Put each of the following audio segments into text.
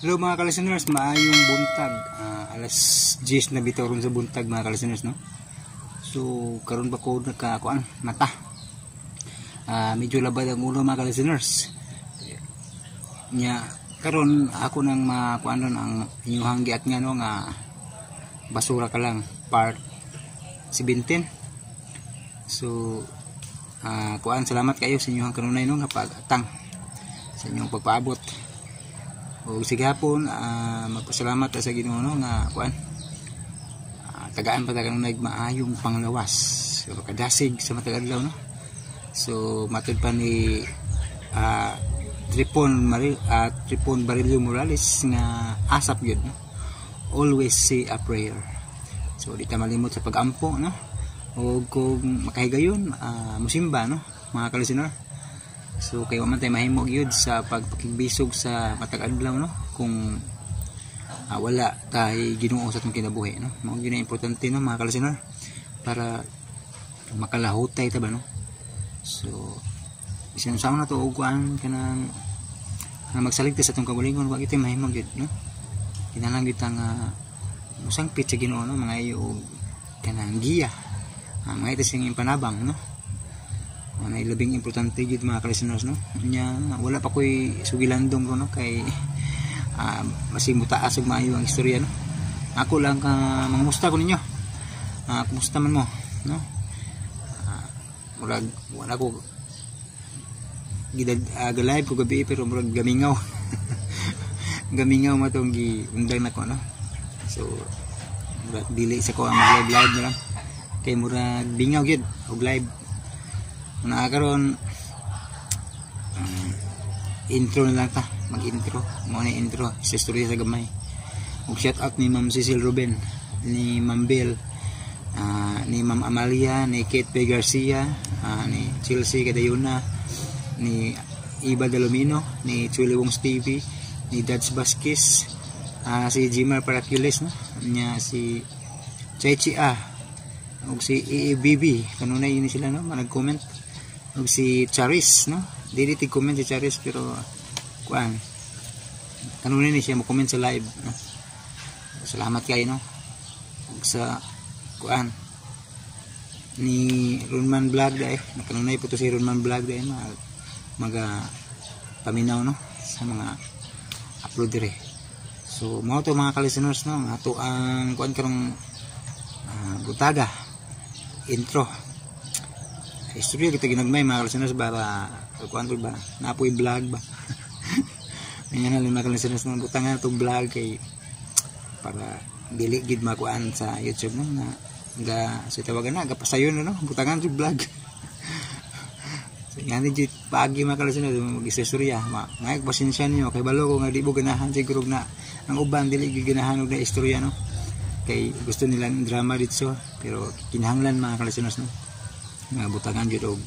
Hello mga ka-listeners, maayong buntag. Alas 10 na bitaw ron sa buntag mga ka-listeners, no? So, karon ba ko nakakuan mata. Medyo labad ang ulo mga ka-listeners. Nya karon ako nang makuan ron ang inyong hanggiat nga no nga basura ka lang part 17. So, kuan salamat kayo sa inyong kanunay no nga pag-atang sa inyong pagpaabot. O sige hapon, magpasalamat sa Ginoo no nga kuan. Tagaan pa tagang nagmaayong panglawas. So kadasig sa matag adlaw no. So matud pa ni Tripon Barilio Morales nga asap gyud no. Always say a prayer. So di ta malimot sa pag-ampo no. O kung makahigayon, musimba no mga ka-listener. So kay man tay mahimo gyud sa pagpakigbisog sa matag adlaw no kung wala tay Ginoo sa atong kinabuhi no. Mao gyud importante no mga ka-listener para makalahutay ta ba no. So bisan sa na to og kuan kanang magsaligtas sa atong kabulingon wa gyud mahimo gyud no. Kinahanglan gyud nga musangpit sa Ginoo no mga iyo kanang giya. Mga ito siyang impanabang no. Ay labing importante gid mga ka-listeners no. Nya wala pa koy sugilandong no kay masimutaas og maayo ang istorya no. Ako lang ka mangamusta ko ninyo. Kumusta man mo no? Wala ko live ko gabi pero murag gamingaw. Gamingaw matong giunday nako no. So murag dili sa ko ang live na lang. Kay murag bingaw gid og live. Karon intro na lang ta, mag-intro. Mo na intro sa istorya sa gamay. Og shout out ni Ma'am Cecil Ruben, ni Ma'am Bel, ni Ma'am Amalia, ni Kate P. Garcia, ni Chelsea Cadayuna, ni Iba Dalomino, ni Chuli Wong Stevie, ni Dads Vasquez, si Jimar Paracules no, nya si Chaichi og si EEBB kanunay ini sila no nag-comment. Og si Charis no, dili ti comment si Charis pero kuan kanunay ni siya mo comment sa live no. Salamat kay no. Og sa kuan ni Runman Vlog dai kanunay po to si Runman Vlog dai paminaw no sa mga upload dire. So mao to mga ka-listeners no ato ang kuan karong butaga intro istorya kita ginagmay mga ka-listeners para kuan ba naapoy vlog ba. Ngayon na mga ka-listeners ng butangan itong vlog kay para dili gid makuan sa YouTube no nga sa tawagan na gapasayon no butangan itong vlog. So yan di pagi mga ka-listeners mag-istorya ngay pasensya niyo kay balo ko nga di mo ganahan siguro na ang uban dili gid ganahan og na istorya no kay gusto nila ng drama dito pero kinahanglan mga ka-listeners no nga butangan jud og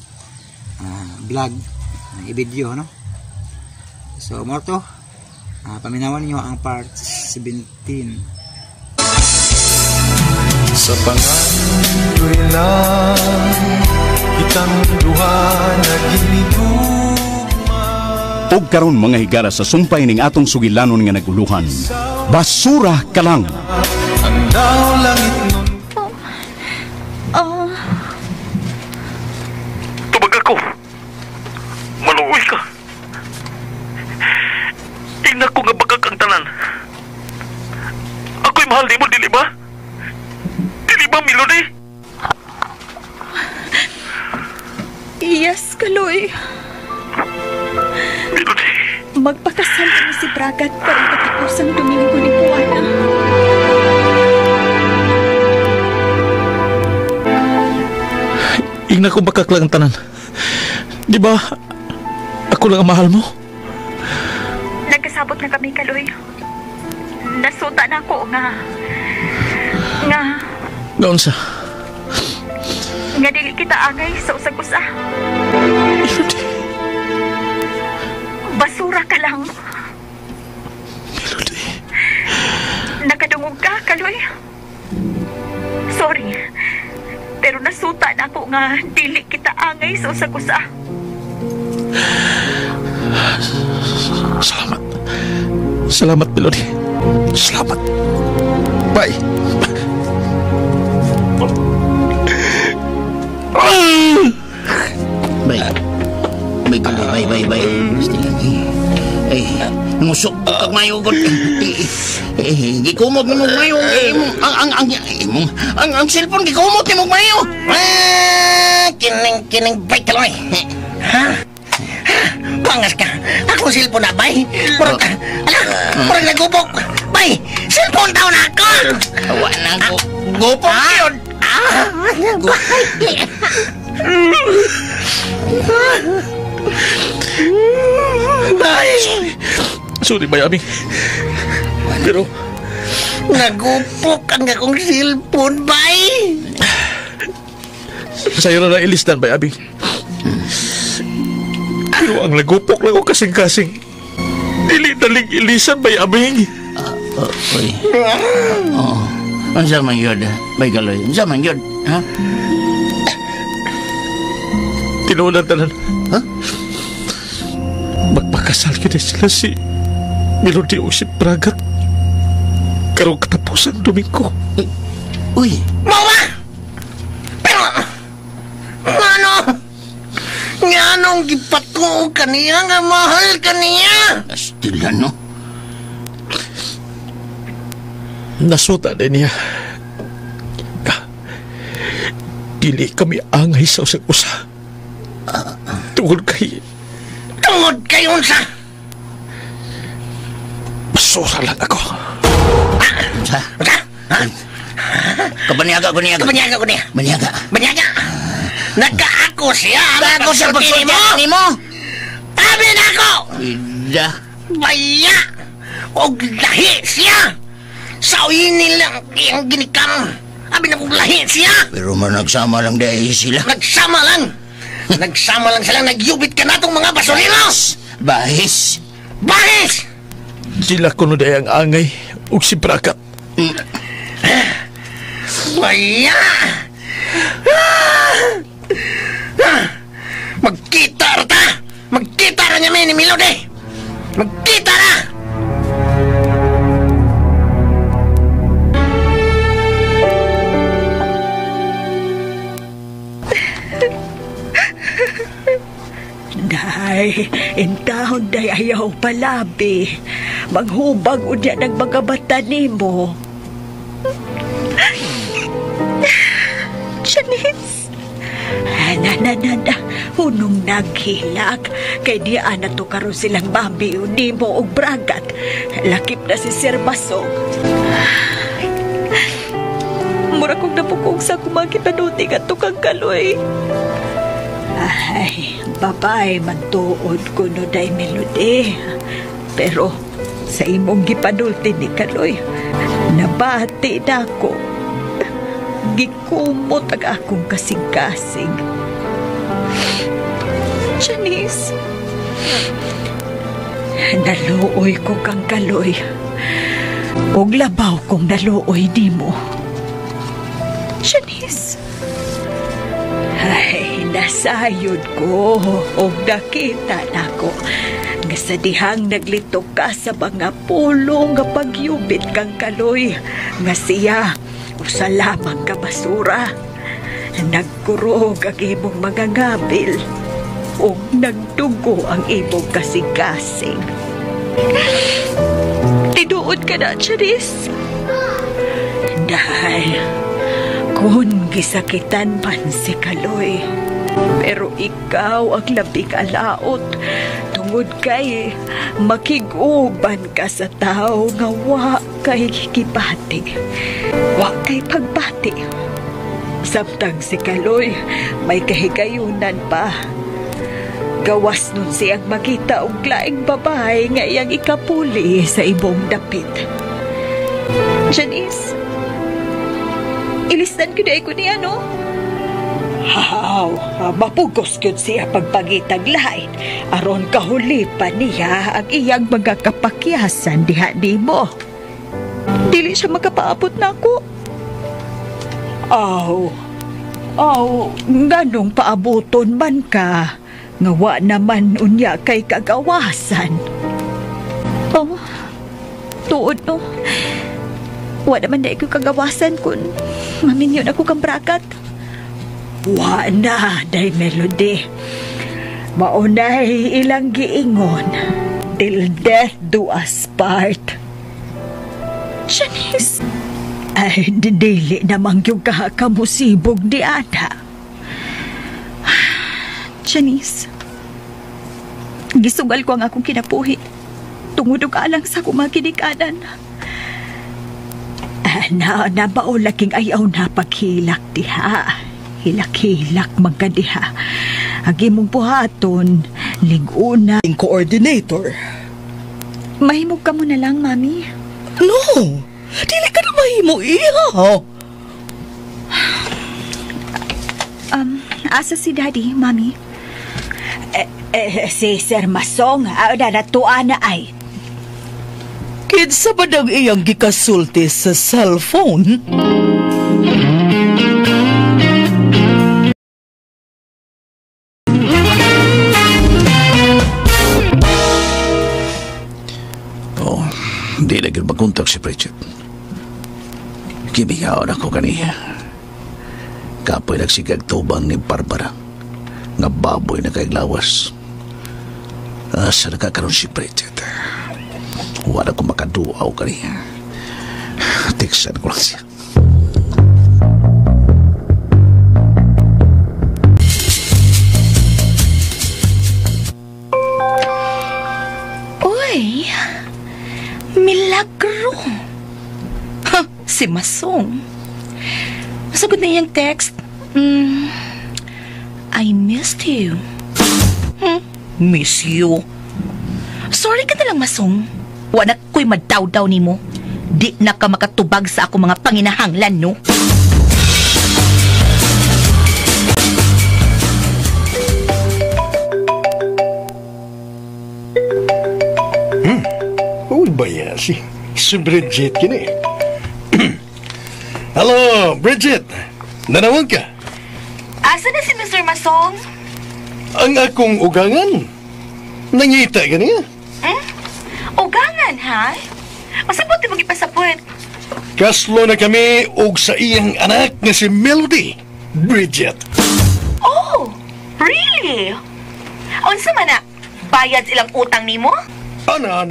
vlog i-video no. So mo to paminawan niyo ang part 17. Sa pangandoy lang kitang duha naghinigugma. Og karon mga higara sa sumpay ning atong sugilanon nga naguluhan. Basura ka lang. Ang daw langit nun tubag ako. Maluoy ka. Tingnan ko nga bagag ang tanan. Ako'y mahal di mo, dili ba? Dili ba, Melody? Yes, Kaloy. Melody. Magpakasal kami si Bragat para katapusang Domingo ni Buwana. Ingna ko bagag lang ang tanan. Di ba, ako lang ang mahal mo? Nagkasabot na kami, Kaloy. Nasuta na ako nga Noon sa? nga dili kita angay sa usag-usa. Melody. Basura ka lang. Melody. Nakadungog ka, Kaloy. Sorry. Pero nasuta na ako nga dili kita angay sa usag-usa. Salamat. Salamat, Melody. Salamat. Bye. Bay. Ngusok kag mayo gud. Gikumot mo mayo. Ang cellphone gikumot mo mayo. Kining bay kaloy. Ha? Pangas ka. Ako cellphone na bay. Puro ka. Puro nagupok. Bay, cellphone daw na ako. Awa na ko. Gupok yun. Bay. Sorry, Bay Aming. Pero nagupok ang akong cellphone, bay. sa'yo na ilistan, Bay Aming. Pero ang nagupok lang ko kasing-kasing. Dili daling ilisan, Bay Aming. Uy. Ang sama yun, Bay Galoy. Ang sama yun, ha? Tinuunan tanan. Ha? Magpakasal ka na sila si Melody o si Bragat. Karong katapusan Domingo. Uy. Mama! Pero, anong gipato kaniya nga mahal kaniya? Astila, no? Nasuta din niya. Dili kami angay sa usag-usa. Tungod kay unsa? Basura lang ako. Unsa? Kabaniaga. Nagka-ako siya. Ako sa pagsulti mo. Abi na ako. Ida. Baya. Og lahi siya. Sa ini lang ang ginikam. Abi na kong lahi siya. Pero nagsama lang dahil sila. Nagsama lang sila. Nagyubit ka na itong mga basurinos. Bahis. Sila kuno day ang angay o si Bragat. Baya. Magkita ra niya ni Melody. Magkita ra. Day, intahon day ayaw palabi. Maghubag unya ng mga bata nimo. Janice. Na. Hunong naghilak. Kay diya na to karon silang Bambi nimo og Bragat. Lakip na si Sir Basog. Mura kong napukong sa kumakipanuti ka to kang Kaloy. Ay, babay, mantuod ko no day Melody. Pero sa imong gipanulti ni Kaloy, nabati na ako. Gikumot ang akong kasing-kasing. Janice, naluoy ko kang Kaloy. Og labaw kong naluoy di mo. Janice, ay, nasayod ko o nakita na ko nga sa dihang naglitok ka sa mga pulong nga pagyubit kang Kaloy nga siya usa lamang ka basura. Nagkurog ang imong mga ngabil o nagdugo ang imong kasing-kasing. Tinuod ka na, Charis? Dahil kung gisakitan man si Kaloy, pero ikaw ang labing alaot tungod kay makiguban ka sa tao nga wa kay kibati, wa kay pagbati. Samtang si Kaloy may kahigayunan pa. Gawas nun siyang makita og laing babae nga iyang ikapuli sa ibong dapit. Janice, ilistan ko na niya, no? Mapugos yun siya pagpagitag lahat. Aron kahuli pa niya ang iyang mga kapakyasan diha di mo. Dili siya makapaabot na ako. Nganong paabuton man ka? Ngawa naman unya kay kagawasan. tuod, no? Wala naman na ko kagawasan kung maminyon ako kang bragat. Wala, day Melody. Maunay ilang giingon. Till death do us part. Janice, ay didili namang yung kakamusibog di Ana. Janice, gisugal ko ang akong kinapuhi. Tungod og alang sa kumaginikanan. Ana, nabaulaking ayaw na paghilak diha. Hilak-hilak magkadiha. Agi mong buhaton, linguna. Coordinator. Mahimog ka mo na lang, Mami. No! Dili ka na mahimo, iha! Asa si Daddy, Mami? Si Sir Masong, natuan na ay. Kinsa ba nang iyang gikasulti sa cellphone? Di na gil magkontak si Bridget. Kimiyaw na ko kaniya. Kapoy nagsigag tubang ni Barbara. Nga baboy na kay lawas. Asa nakakaroon si Bridget. Wala ko makaduaw kaniya. Tiksan ko lang siya. Uy! Milagro! Ha! Si Masong. Masagot na yung text. I missed you. Miss you? Sorry ka na lang, Masong. Wala ko'y madaw-daw ni mo. Di na ka makatubag sa ako mga panginahanglan, no? Baya si Bridget kini. Hello, Bridget. Nanawag ka? Asa na si Mr. Masong? Ang akong ugangan. Nangita ka niya. Ugangan, ha? Masabot di mag-ipasapot. Kaslo na kami og sa iyang anak nga si Melody, Bridget. Oh, really? Unsa man na? Bayad ilang utang nimo? No.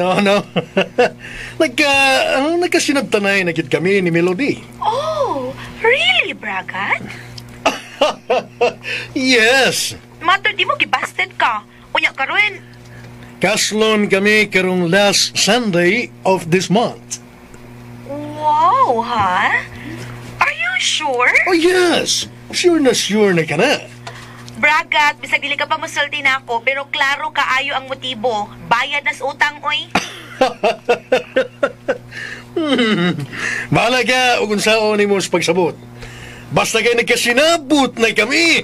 Nagkasinabtanay na gid kami ni Melody. Oh, really, Bragat? Yes. Mato, di mo gibasted ka. Unya karon. Kaslon kami karong last Sunday of this month. Wow, ha? Are you sure? Oh, yes. Sure na ka na. Bragat, bisag dili ka pa musulti na ako, pero klaro kaayo ang motibo. Bayad nas utang, oy. Bahala ka o kung saan ni mo sa pagsabot. Basta kayo nagkasinabot na kami.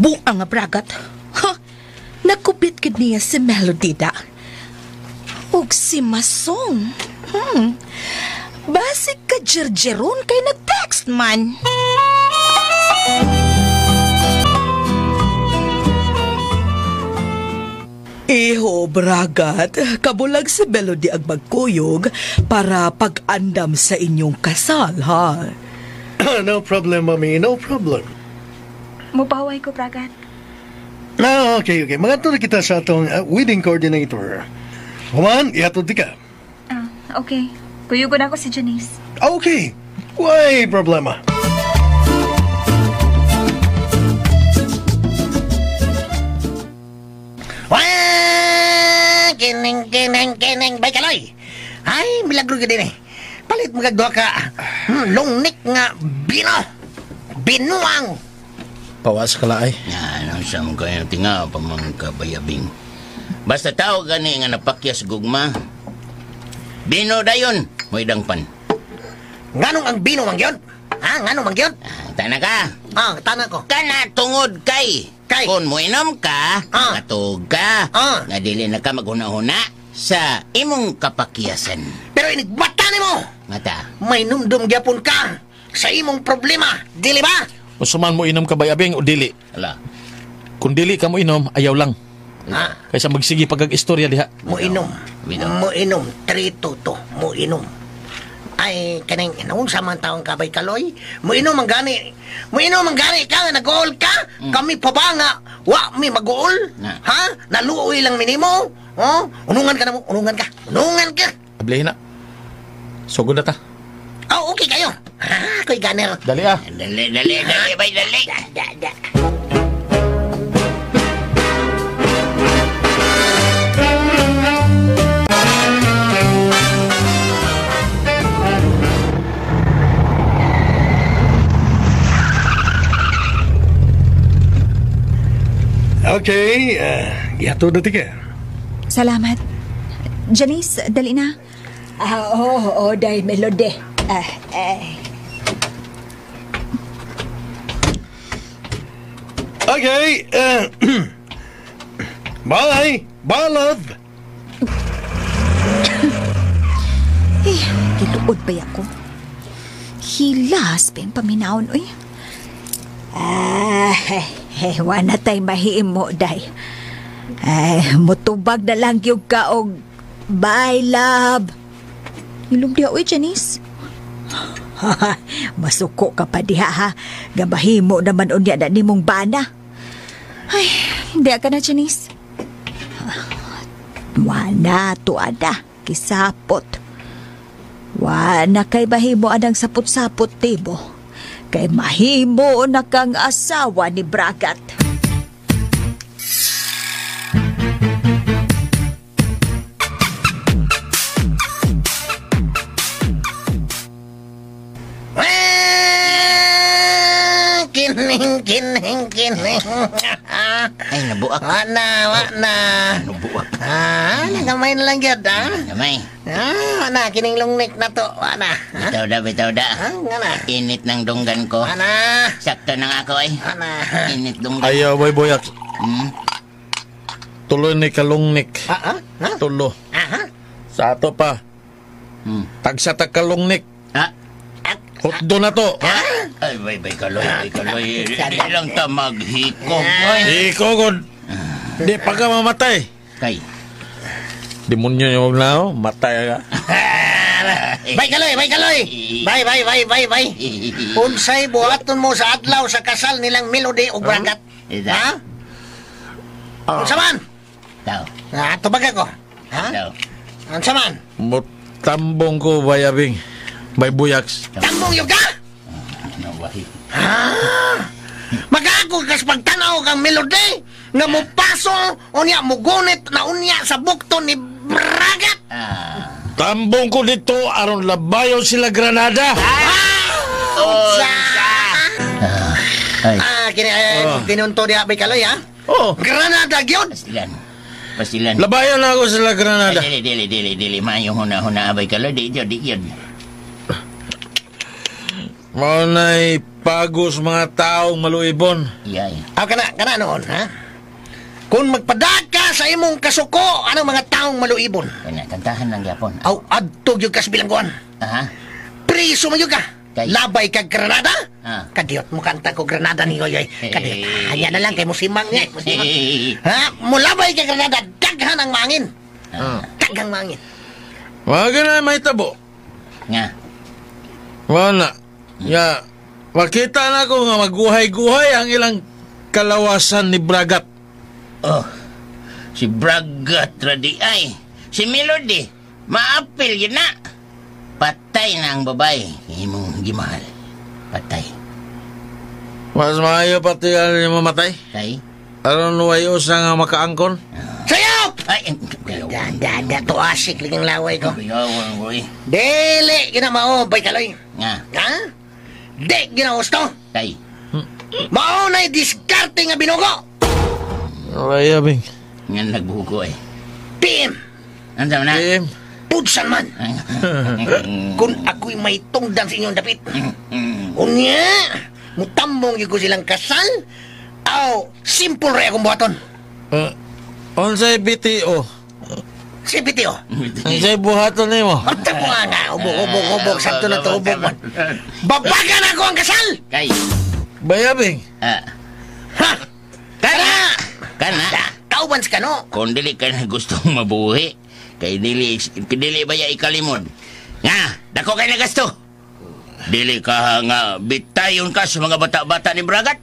Buang nga, Bragat. Ha? Nakupit kid niya si Melody da. Og si Masong. Basig ka jerjeron kay nag-text man. Iho, Bragat, kabulag si Melody ang magkuyog para pag-andam sa inyong kasal, ha? No problem, Mami. No problem. Mupaway ko, Bragat. No, okay. Magatod kita sa atong wedding coordinator. Human, ihatod di ka. Okay. Kuyugon ako si Janice. Okay. Why problema? Wah! Kining, bay kaloy. Ay, milagro ka din eh. Palit magagawa ka. Longnik nga bino. Binuang. Pawas ka laay. Ano siya mo kayo tinga pa mga kabayabing. Basta tao gani nga napakyas gugma. Bino dayon, mo idangpan. Nganong ang bino mang yun? Ha? Nganong mang yun? Tana ka. Tana ko. Kana tungod kay. Kung mo inom ka, katug ka, nga dili na ka maghuna-huna sa imong kapakyasan. Pero inigbata ni mo! Mata. May numdum gyapon ka sa imong problema, dili ba? Usuman mo inom ka bayabing o dili? Ala. Kung dili ka mo inom, ayaw lang. Ha? Kaysa magsige pagkag-istorya diha. Mo inom. Mo inom. 3-2 to. Mo inom. Ay, kaning inong samang taong kabay kaloy. Mo inom ang gani. Mo inom ang gani ka nga nag-uol ka. Kami pa ba nga? Wa mi mag-uol? Ha? Naluoy lang minimo? Oh? Unungan ka na mo. Unungan ka. Unungan ka. Ablehin na. Sugod na ta. Oh, okay kayo. Ha? Ako'y ganer. Dali ah. Dali, bay, dali. Da. Okay, yato na tika. Salamat. Janice, dali na. Oo, dahil Melody. Okay, bye. Bye, love. Kiluod ba ako? Hilas pa yung paminaon, uy. Wana tay mahimo, day. Mutubag na lang yung kaog. Bye, love. Ilog diha, uy, Janice. Masuko ka pa diha, ha? Gabahimo naman unya na nimong bana. Ay, hindi ka na, Janice. Wana, tuada. Kisapot. Wana kay bahimo anang sapot-sapot, tibo. Kay mahimo na kang asawa ni Bragat. Kining. Ay, nabuak. Wana. Nabuak. Nagamay na lang yun, ha? Gamay. Wana, kining lungnik na to, wana. Bitaw da. Nga na. Init ng dunggan ko. Wana. Sakto na nga ako ay. Wana. Init dunggan. Ayaw, boy-boyak. Tuloy ni kalungnik. Ha? Tulo. Aha. Sa ato pa. Tagsa ta kalungnik. Hotdo na to. Ay, bay, kaloy. Di lang ta maghikog. Hikogod. Di pa ka mamatay. Kay. Demonyo yung maglao, matay ka. Bay kaloy. Bay. Unsay buhaton mo sa adlaw sa kasal nilang Melody o Bragat. Ha? Unsa man? Daw. Tubag ako. Ha? Daw. Unsa man? Mutambong ko, bayabing. Bay buyaks. Tambong yung ka? Nawahi. Mag-ako kas pagtanaw kang Melody nga mo paso unya mo gunit na unya sa bukto ni Bragat. Tambong ko dito aron labayo sila Granada. Tinunto niya bay kaloy, ha? Granada gyud. Pasilan. Labayo na ako sila Granada. Dili. Mayong huna abay kaloy. Di yun. Maunay pagos mga taong maluibon. Iyay. Kana noon, ha? Kung magpadag ka sa imong kasuko, anong mga taong maluibon? Kantahan lang yapon. Aw, adtog yung kasbilangguan. Priso mo yung ka. Labay kag Granada? Kadiyot mo kanta ko Granada ni Yoyoy. Kadiyot. Hanya na lang kay musimang niya. Ha? Mulabay kag Granada, daghan ang mangin. Daghang mangin. Wag na may tabo. Nga. Wala. Ya, makita na ko nga maguhay-guhay ang ilang kalawasan ni Bragat. Si Bragat radi ay. Si Melody, maapil yun na. Patay na ang babae. Imong gimahal. Patay. Mas maayo pati yung mamatay? Tay? Aron wayo sa nga makaangkon? Sayop! Ay, Dada to asik liging laway ko. Bigawan ko eh. Dili, ginamao, bay kaloy. Nga. Ha? Di, ginahusto. Tay. Maunay diskarte nga binugo. Bayabing. Nga nagbuko eh. PM. Ano na? PM. Pudsan man. Kung ako'y may tungdan sa inyong dapit. Unya, mutambong yung ko silang kasal. Aw, simple rin akong buhaton. Onsay BTO. Si Pitio. Onsay buhaton ni mo. At mo nga, ubog, sakto na to, ubog man. Babagan ako ang kasal! Kay. Bayabing. Kana. Kauban sa kano. Kung dili ka na gustong mabuhi, kay dili baya ikalimod. Nga, dako kay nagasto. Dili ka nga bitayon ka sa mga bata-bata ni Bragat.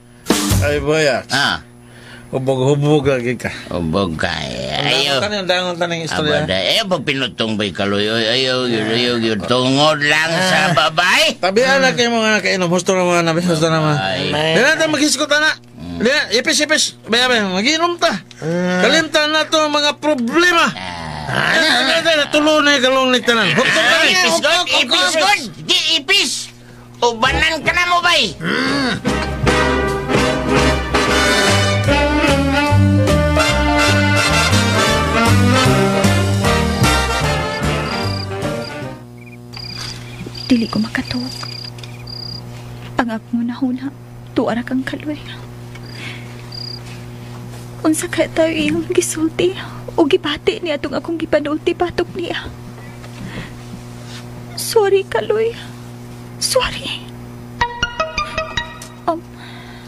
Ay, Boyax. Hubog-hubog lagi ka. Hubog ka. Ayaw. Dangon tanong istorya. Ayaw pag pinutong ba'y kaloy. Ayaw. Tungod lang sa babay. Tabihan na kayo mga nakainom. Husto naman. Husto naman. Di natin maghiskot na. Di, ipis. Bayabing, mag-inom ta. Kalimtan na to mga problema. Natulo na yung kalungnig tanan. Huktong ka rin. Ipis. Ubanan ka na mo ba'y? Dili ko makatuog. Ang akong nahuna, tuara kang kaloy. Unsa kaya tayo iyang gisulti o gibati niya itong akong gipanulti patok niya. Sorry, kaloy. Sorry.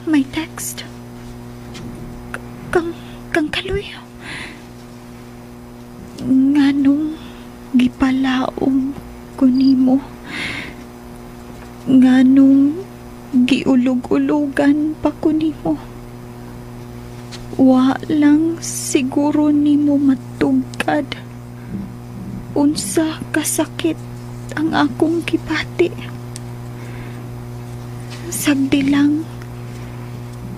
May text. Kang kaloy. Nganong gipalaong ko nimo. Nganong giulog-ulogan pa ko nimo. Wa lang siguro nimo matugkad. Unsa kasakit ang akong gipati. Sagdi lang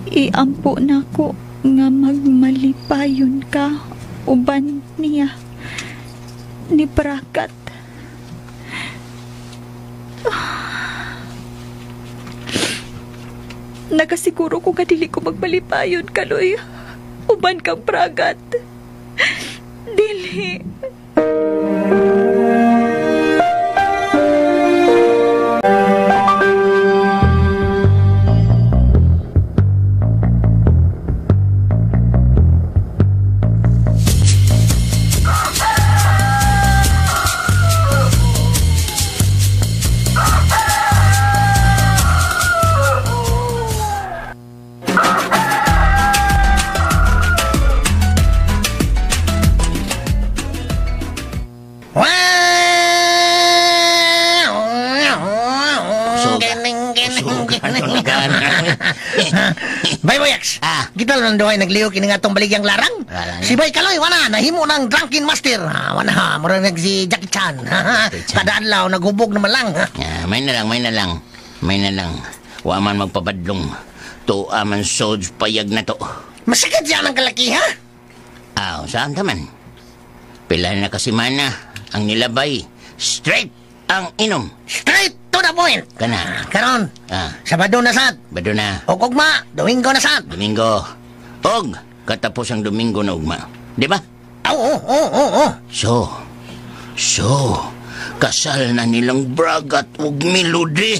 iampo nako nga magmalipayon ka uban niya ni Bragat. Nakasiguro ko nga dili ko magmalipayon, kaloy. Uban kang Bragat. Dili. Bay Boyax, kita lang doon ay nagliw kini nga tong baligyang larang. Si Bay Kaloy, wana, nahimo ng drunken master. Wana, mura nag si Jackie Chan. Kada adlaw, naghubog naman lang. May na lang. Wa man magpabadlong. To aman soj payag na to. Masakit siya ng kalaki, ha? Saan taman? Pila na kasi mana ang nilabay. Straight ang inom. Straight to the point. Kana. Karon, Sabado na sad. Bado na. O ugma, Domingo na sad. Domingo. Og, katapos ang Domingo na ugma. Di ba? Oo. So, kasal na nilang Bragat ug Melody.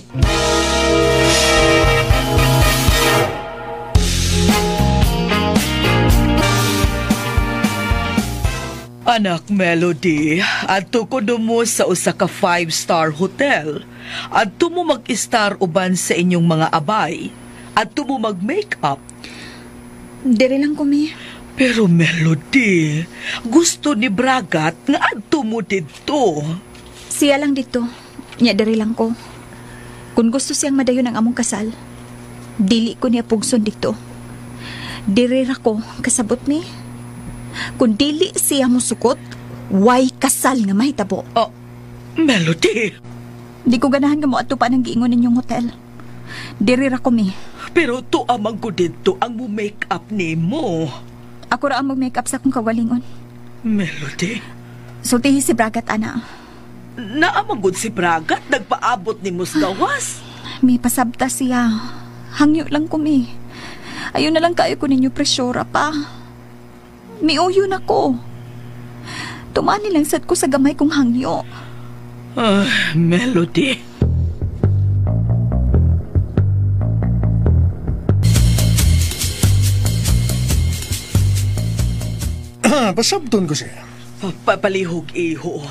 Anak Melody, adto ko mo sa usa ka 5-star hotel. Adto mo mag-star uban sa inyong mga abay. Adto mo mag-makeup. Diri lang kumi. Pero Melody, gusto ni Bragat nga adto mo dito. Siya lang dito. Nya diri lang ko. Kung gusto siyang madayon ang among kasal, dili ko niya pugson dito. Diri ra ko kasabot ni. Kung dili siya musukot, way kasal nga mahitabo. Melody! Di ko ganahan nga mo ato pa ng giingon ninyong hotel. Diri ra ko mi. Pero to amang ko dito ang mo make up ni mo. Ako ra ang mag-make up sa kong kawalingon. Melody? Sultihi si Bragat, ana. Naamagod si Bragat, nagpaabot ni Musgawas. May pasabta siya. Hangyo lang ko mi. Ayun na lang kayo ko ninyo presyora pa. Miuyo na ko. Tumani lang sad ko sa gamay kong hangyo. Melody. Pasabton ko siya. Papalihog, iho.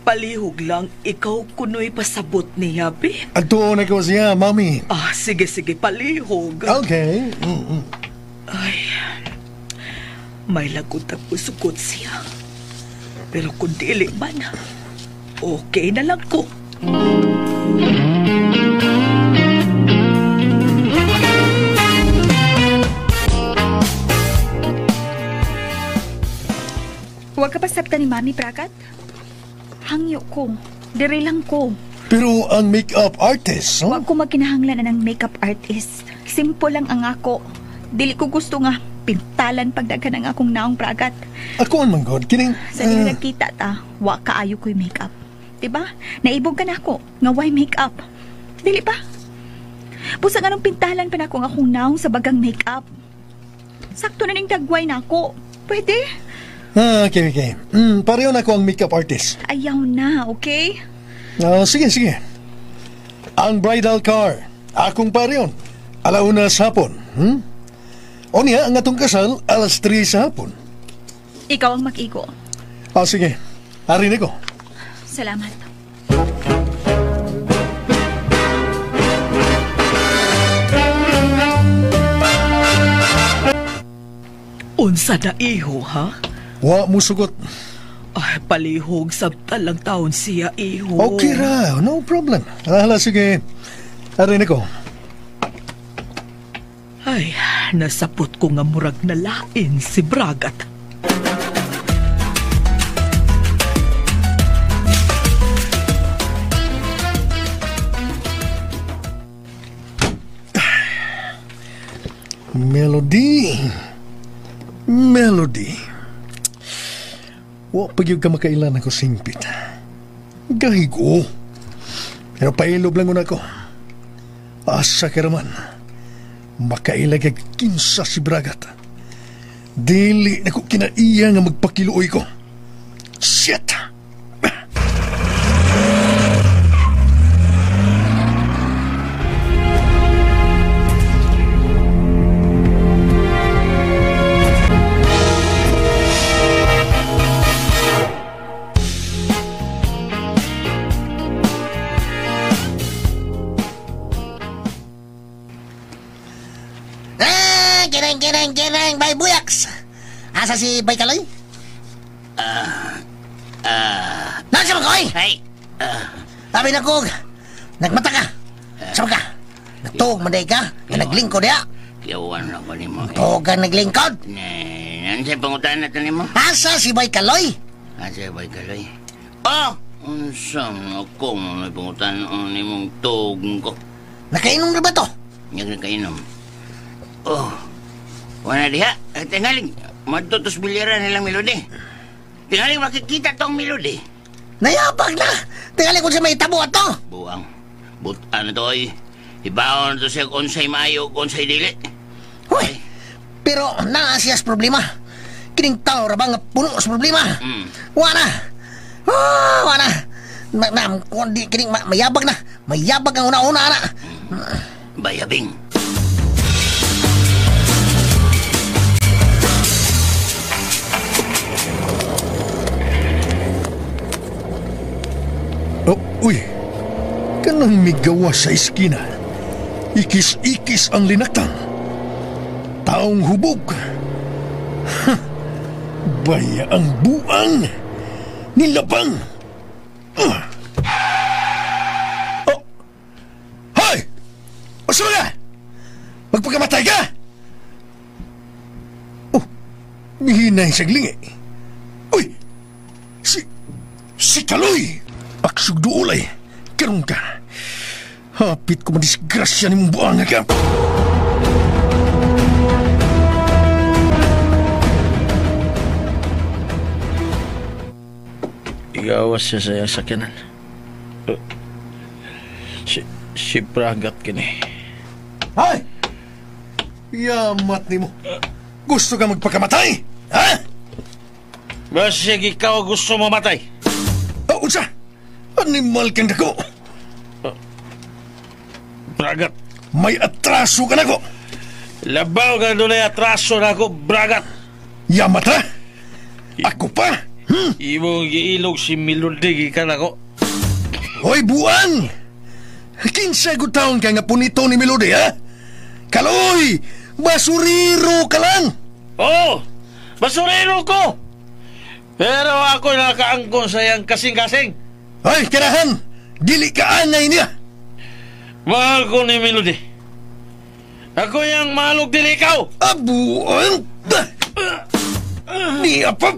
Palihog lang, ikaw kuno'y pasabot niya, be. Ato na ko siya, mami. Sige, palihog. Okay. Ay, may lagot at pusukot siya. Pero kung dili man, okay na lang ko. Huwag ka pa sabta ni Mami, Bragat. Hangyo ko. Dire lang ko. Pero ang makeup artist, Huwag ko magkinahanglan na ng makeup artist. Simple lang ang ako. Dili ko gusto nga pintalan pagdagan ang akong naong, Bragat. Ako ang manggod, kining... Sa dili nagkita ta, wa kaayo ko'y makeup. Diba? Naibog ka na ako, nga why makeup. Dili pa? Busa nga nung pintalan pa na akong naong sa bagang makeup. Sakto na ning dagway na ako. Pwede? Okay. Pareho na ako ang makeup artist. Ayaw na, okay? Sige. Ang bridal car, akong pareho. Alauna sa hapon. O niya, ang atong kasal, 3:00 sa hapon. Ikaw ang mag-igo. Sige. Harin ko. Salamat. Unsa na iho, ha? Wa mo sugot. Ay, palihog sabta lang taon siya, iho. Okay ra, no problem. Hala, sige. Harin ko. Ay, nasapot ko nga murag na lain si Bragat. Melody. Wa pagyug ka makailan ako singpit. Gahigo. Pero pailob lang una ko. Asa ka raman. Makailag kag kinsa si Bragat. Dili na ko kinaiya nga magpakiluoy ko. Shit! Girang, bay buyaks. Asa si Bay Kaloy? Nasa mo koy? Ay. Sabi na ko, nagmata ka. Sama ka. Nagtuog maday ka, na naglingkod ya. Kiyawan ako ni mo. Tuog ka naglingkod. Nansay pangutan na ito ni mo? Asa si Bay Kaloy? Asa Bay Kaloy? Unsang ako may pangutan ni mong tuog ko. Nakainom na ba to? Nakainom. Wala diha. Tingaling, matutos biliran nilang Melody. Tingaling makikita tong Melody. Nayabag na. Tingaling kung siya may tabo ato. Buang. Butan na to ay. Ibaon to siya kung sa'y maayo, kung sa'y dili. Hoy, pero naasiyas problema. Kining tao ra ba nga puno sa problema. Wala. Wala. Kining mayabag na. Mayabag ang una-una na. Bayabing. Uy, kanang migawa sa iskina. Ikis-ikis ang linaktang. Taong hubog. Baya ang buang. Nilabang. Hoy! Usa ka! Magpagkamatay ka! Mihinay saglingi. Uy! Si Kaloy! Aksug duulay, karong ka. Hapit ko madisgrasya ni mong buang ka. Igawas siya sa iyang sakyanan. Si Bragat kini. Hay! Yamat ni mo. Gusto ka magpakamatay? Ha? Basig ikaw gusto mamatay. Unsa? Animal kang dako. Bragat. May atraso ka na ko. Labaw ka doon ay atraso na ako, Bragat. Yamat ha? Ako pa? Imong giilog si Melody gikan ako. Hoy, buang! Kinsa gud taon ka nga punito ni Melody, ha? Kaloy! Basuriro ka lang! Oh! Basurero ko! Pero ako nakaangkon sa iyang kasing-kasing. Ay, kirahan! Dili ka angay niya! Mahal ko ni Melody. Ako yung malog dili ikaw! Abuang! Ni apa?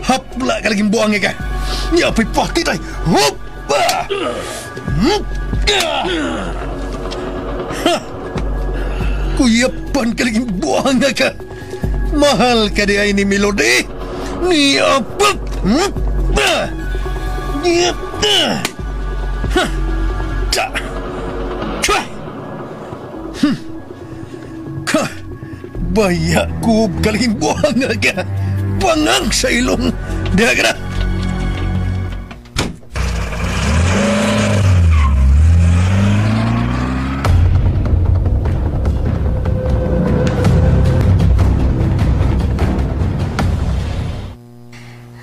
Hapla ka laging buang ka. Ni apa'y pati tayo. Hop! Kuyapan ka laging buang ka. Mahal ka di ay ni Melody. Ni apa? Baya ko galing buang aga. Pangang sa ilong. Diha ka na.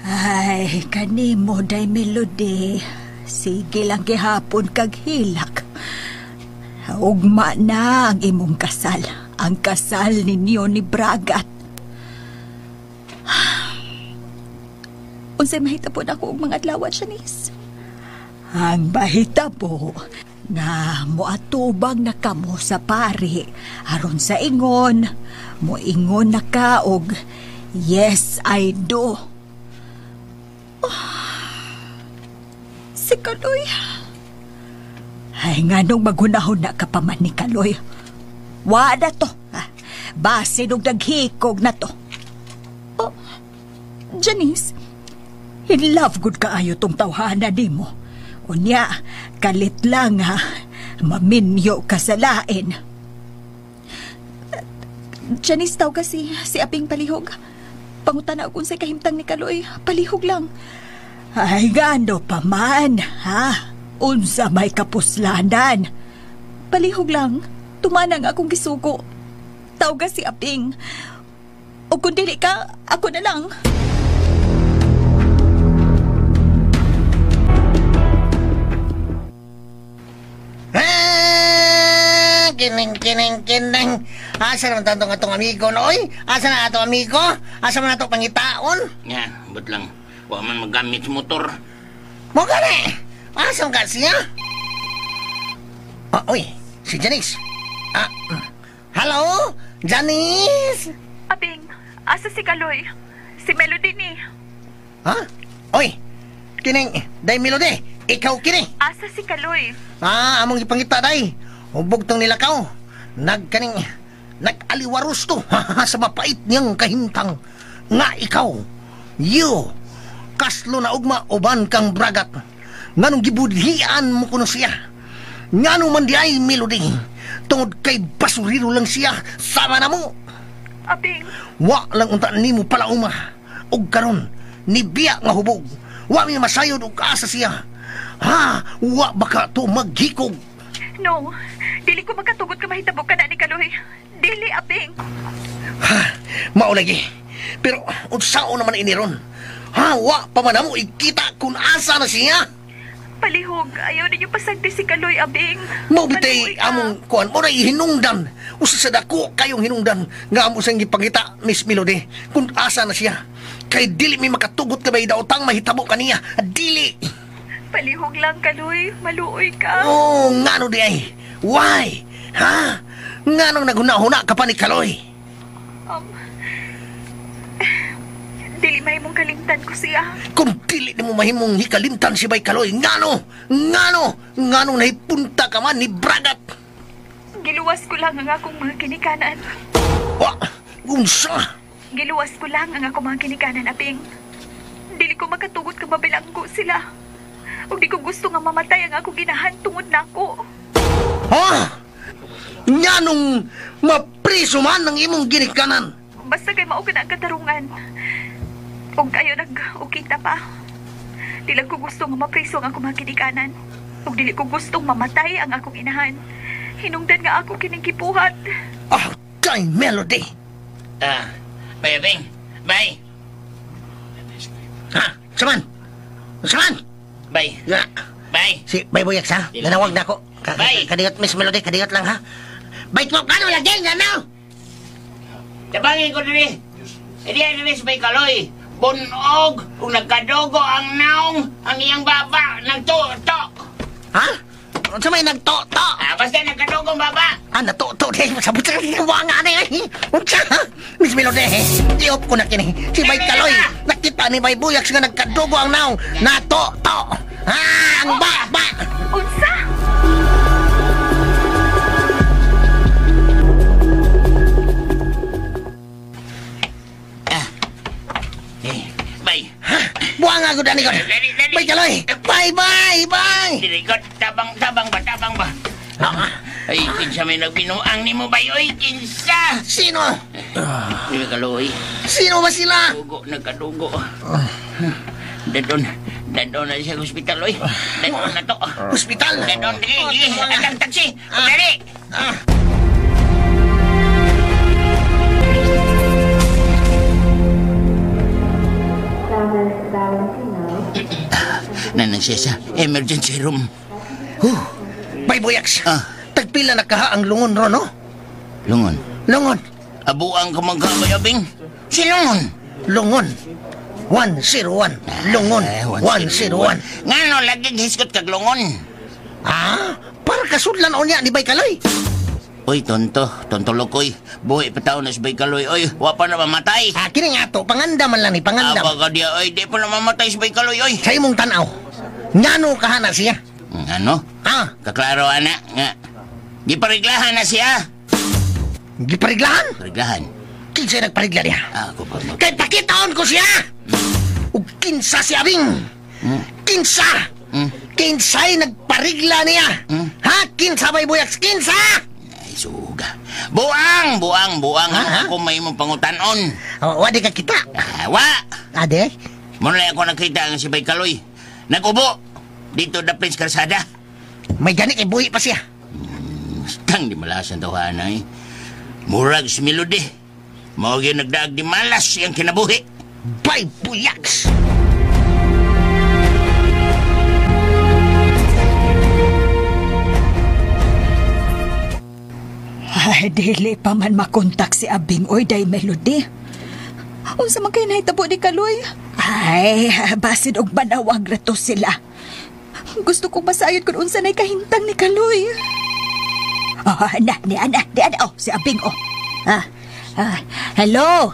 Ay, kanimo day Melody. Sige lang gihapon kag hilak. Ugma na ang imong kasal. Ang kasal ninyo ni Bragat. Unsay mahitabo ako og mga adlaw, Janice? Ang mahitabo nga moatubang na kamo sa pari aron sa ingon, moingon na ka og yes, I do. Si Kaloy. Ay, nga nung maghunahon na ka pa man ni Kaloy. Wada to. Base nung naghikog na to. Oh, Janice, in love good kaayo tong tawhana di mo. Unya, kalit lang ha. Maminyo ka sa lain. Janice, taw kasi si Aping palihog. Pangutana kung sa kahimtang ni Kaloy, palihog lang. Ay, gano pa man, ha? Unsa may kapuslanan. Palihog lang. Tumanang akong gisugo. Tawga si Aping. O kung dili ka, ako na lang. Kining. Asa naman tantong atong amigo no, oy? Asa na atong amigo? Asa man atong pangitaon? Yan, ba't lang? Huwag man magamit sa motor. Mo gani? Asa ka siya? Uy, si Janice. Hello? Janice? Aping, asa si Kaloy? Si Melody ni. Ha? Uy, kining, day Melody, ikaw kini. Asa si Kaloy? Among ipangita day. Hubog tong nilakaw. Nag-aliwaros to sa mapait niyang kahimtang. Nga ikaw, you, kaslo na ugma uban kang Bragat. Nganong gibudhian mo kuno siya. Nganong man di ay Melody. Tungod kay basuriro lang siya. Sama na mo. Aping. Wa lang unta nimo pala uma. Og karon, nibiya nga hubog. Wa mi masayod og asa siya. Wa baka to maghikog. No, dili ko magkatugot ka mahitabo ka na ni Kaloy. Dili, Aping. Mao lagi. Pero unsao naman iniron? Wa pa man mo ikita kung asa na siya. Palihog, ayaw ninyo pasagdi si Kaloy, Aping. Mao bitay among kuan mo na hinungdan. Usa sa dako kayong hinungdan nga amo sang gipangita Miss Melody kung asa na siya. Kay dili mi makatugot ka bay daotang mahitabo kaniya. Dili. Palihog lang, Kaloy. Maluoy ka. Oh, ngano di ay? Why? Nganong naghuna-huna ka pa ni Kaloy? Dili mahimong kalimtan ko siya. Kung dili ni mo mahimong hikalimtan si Bay Kaloy, nganong nahipunta ka man ni Bragat? Giluwas ko lang ang akong mga kinikanan. Unsa? Giluwas ko lang ang akong mga kinikanan, Aping. Dili ko makatugot ka mabilanggo sila. O di ko gusto nga mamatay ang akong ginahan tungod na ako. Nganong mapriso man ang imong ginikanan? Basta kay mao ka na ang katarungan. Kung kayo nag-ukita pa, di lang ko gusto nga mapriso ang akong mga kinikanan. Kung dili ko gustong mamatay ang akong inahan, Hinungdan nga ako kining gibuhat. Oh, kay Melody. Bay, Abing. Bay. Ha? Saman? Saman? Bay. Ya. Bay. Si Bay Buyaks, ha? Nanawag na ako. Bay. Kadiyot, Miss Melody, kadiyot lang, ha? Bay, kano lagi, ganaw? Tabangin ko dili. Dili sa Bay Kaloy. Bunog. Kung nagkadugo ang naong, ang iyang baba, nagtuto. Ha? Sa may nagto-to? Basta nagkadugo ang baba. Nato-to, eh. Sabot sa nga na, eh. Unsa, ha? Miss Melody, eh. Iop ko na kini. Si Bay Kaloy, nakita ni Bay Buyaks nga nagkadugo ang naong, nato-to. Ha? Ang baba. Unsa? Bay. Buang ako, Danikot. Bay Kaloy. Bye. Danikot, tabang ba? Ay, kinsa may nagbinuang ni mo, Bay. Oy, kinsa? Sino? Bay Kaloy. Sino ba sila? Nagkadugo. Dadon na siya sa hospital, oy. Dadon na to. Hospital? Dadon, sige. Atang taksi. Dali. Nanang siya sa emergency room. Bay Buyaks. Tagpila na kaha ang lungon ro, no? Lungon? Abuang ka magkabay, Abing. Si Lungon. Lungon. 101. Lungon. 101. Ngano, laging hiskot kag lungon. Para kasudlan o niya ni Bay Kaloy. Uy, tonto lokoy. Buhi pa tao na si Bay Kaloy. Uy, wa pa na mamatay. Kini nga to, pangandam man lang ni, pangandam. Abaga dia, uy, di pa na mamatay si Bay Kaloy, uy. Sa imong tanaw, ngano kahana siya? Ano? Kaklaro, anak, nga. Gipariglahan na siya. Gipariglahan? Pariglahan. Kinsa nagparigla niya? Ako pa mo. Kay pakitaon ko siya! Ug kinsa si Abing? Kinsa? Kinsa'y nagparigla niya? Ha? Kinsa Bay Buyaks? Kinsa? Ay, suga. Buang. Ako may mong pangutanon. Wadi ka kita? Wa. Ade? Muna ako nakita ang si Bay Kaloy. Nagubo. Dito na Prince Calzada. May gani kay buhi pa siya. Tang di malasan tawahan ay. Murag si Melody. Mawag yung nagdaag di malas yung kinabuhi. Bay Buyaks! Dili pa man makontak si Abing oy day Melody. Unsa man kay nahitabo di Kaloy? Ay, basin og manawag rato sila. Gusto kong masayod kung unsa na'y kahintang ni Kaloy. Oh, si Abing, oh. Hello,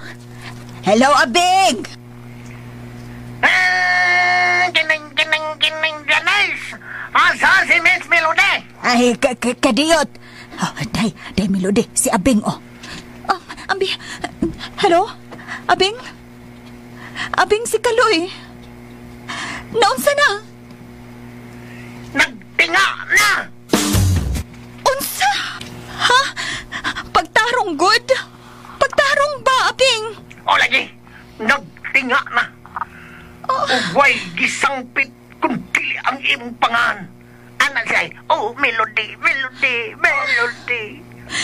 Abing! Kinang ganas! Asa si Miss Melody? Ay, kadiyot. Day Melody, si Abing, oh. Hello? Abing? Abing, si Kaloy. Naunsa na? Nagtinga na! Unsa? Ha? Pagtarong good? Pagtarong ba, Abing? O lagi, nagtinga na. Uway, gisangpit kung dili ang imong pangan. Ana siya, Melody.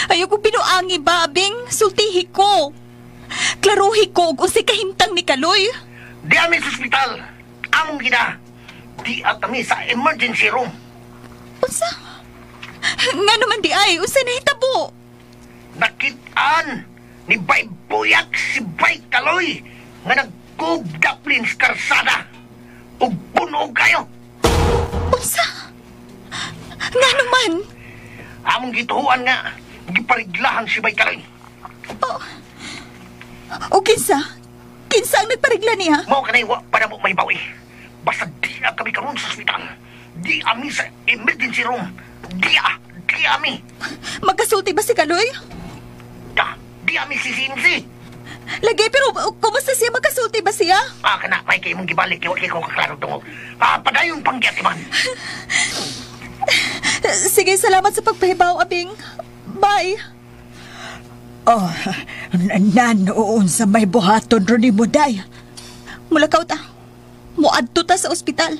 Ayoko pinuangi ba, Abing? Sultihi ko. Klaruhi ko kung si kahintang ni Kaloy. Di amin sa ospital. Among gina. Di at kami sa emergency room. Unsa? Nga naman di ay, unsa nahitabo? Nakitaan ni Bay Buyaks si Bay Kaloy nga nagkugdaplin sa karsada. Ug punog kayo. Unsa? Nga naman? Among gituhuan nga, gipariglahan si Bay Kaloy. O kinsa? Kinsa ang nagparigla niya? Mao kanay wa para mo may bawi. Basta di kami karon sa ospital. Di ami sa emergency room. Di ami. Magkasulti ba si Kaloy? Di ami si Simsi. Lagi, pero kumusta siya? Magkasulti ba siya? Kana, may kayo mong gibalik. Iwag ko kaklaro tungog. Padayon pangyatiman. Sige, salamat sa pagpahibaw, Abing. Bye. Nanoon sa may buhaton ron ni Muday. Mulakaw ta. Muadto ta sa ospital.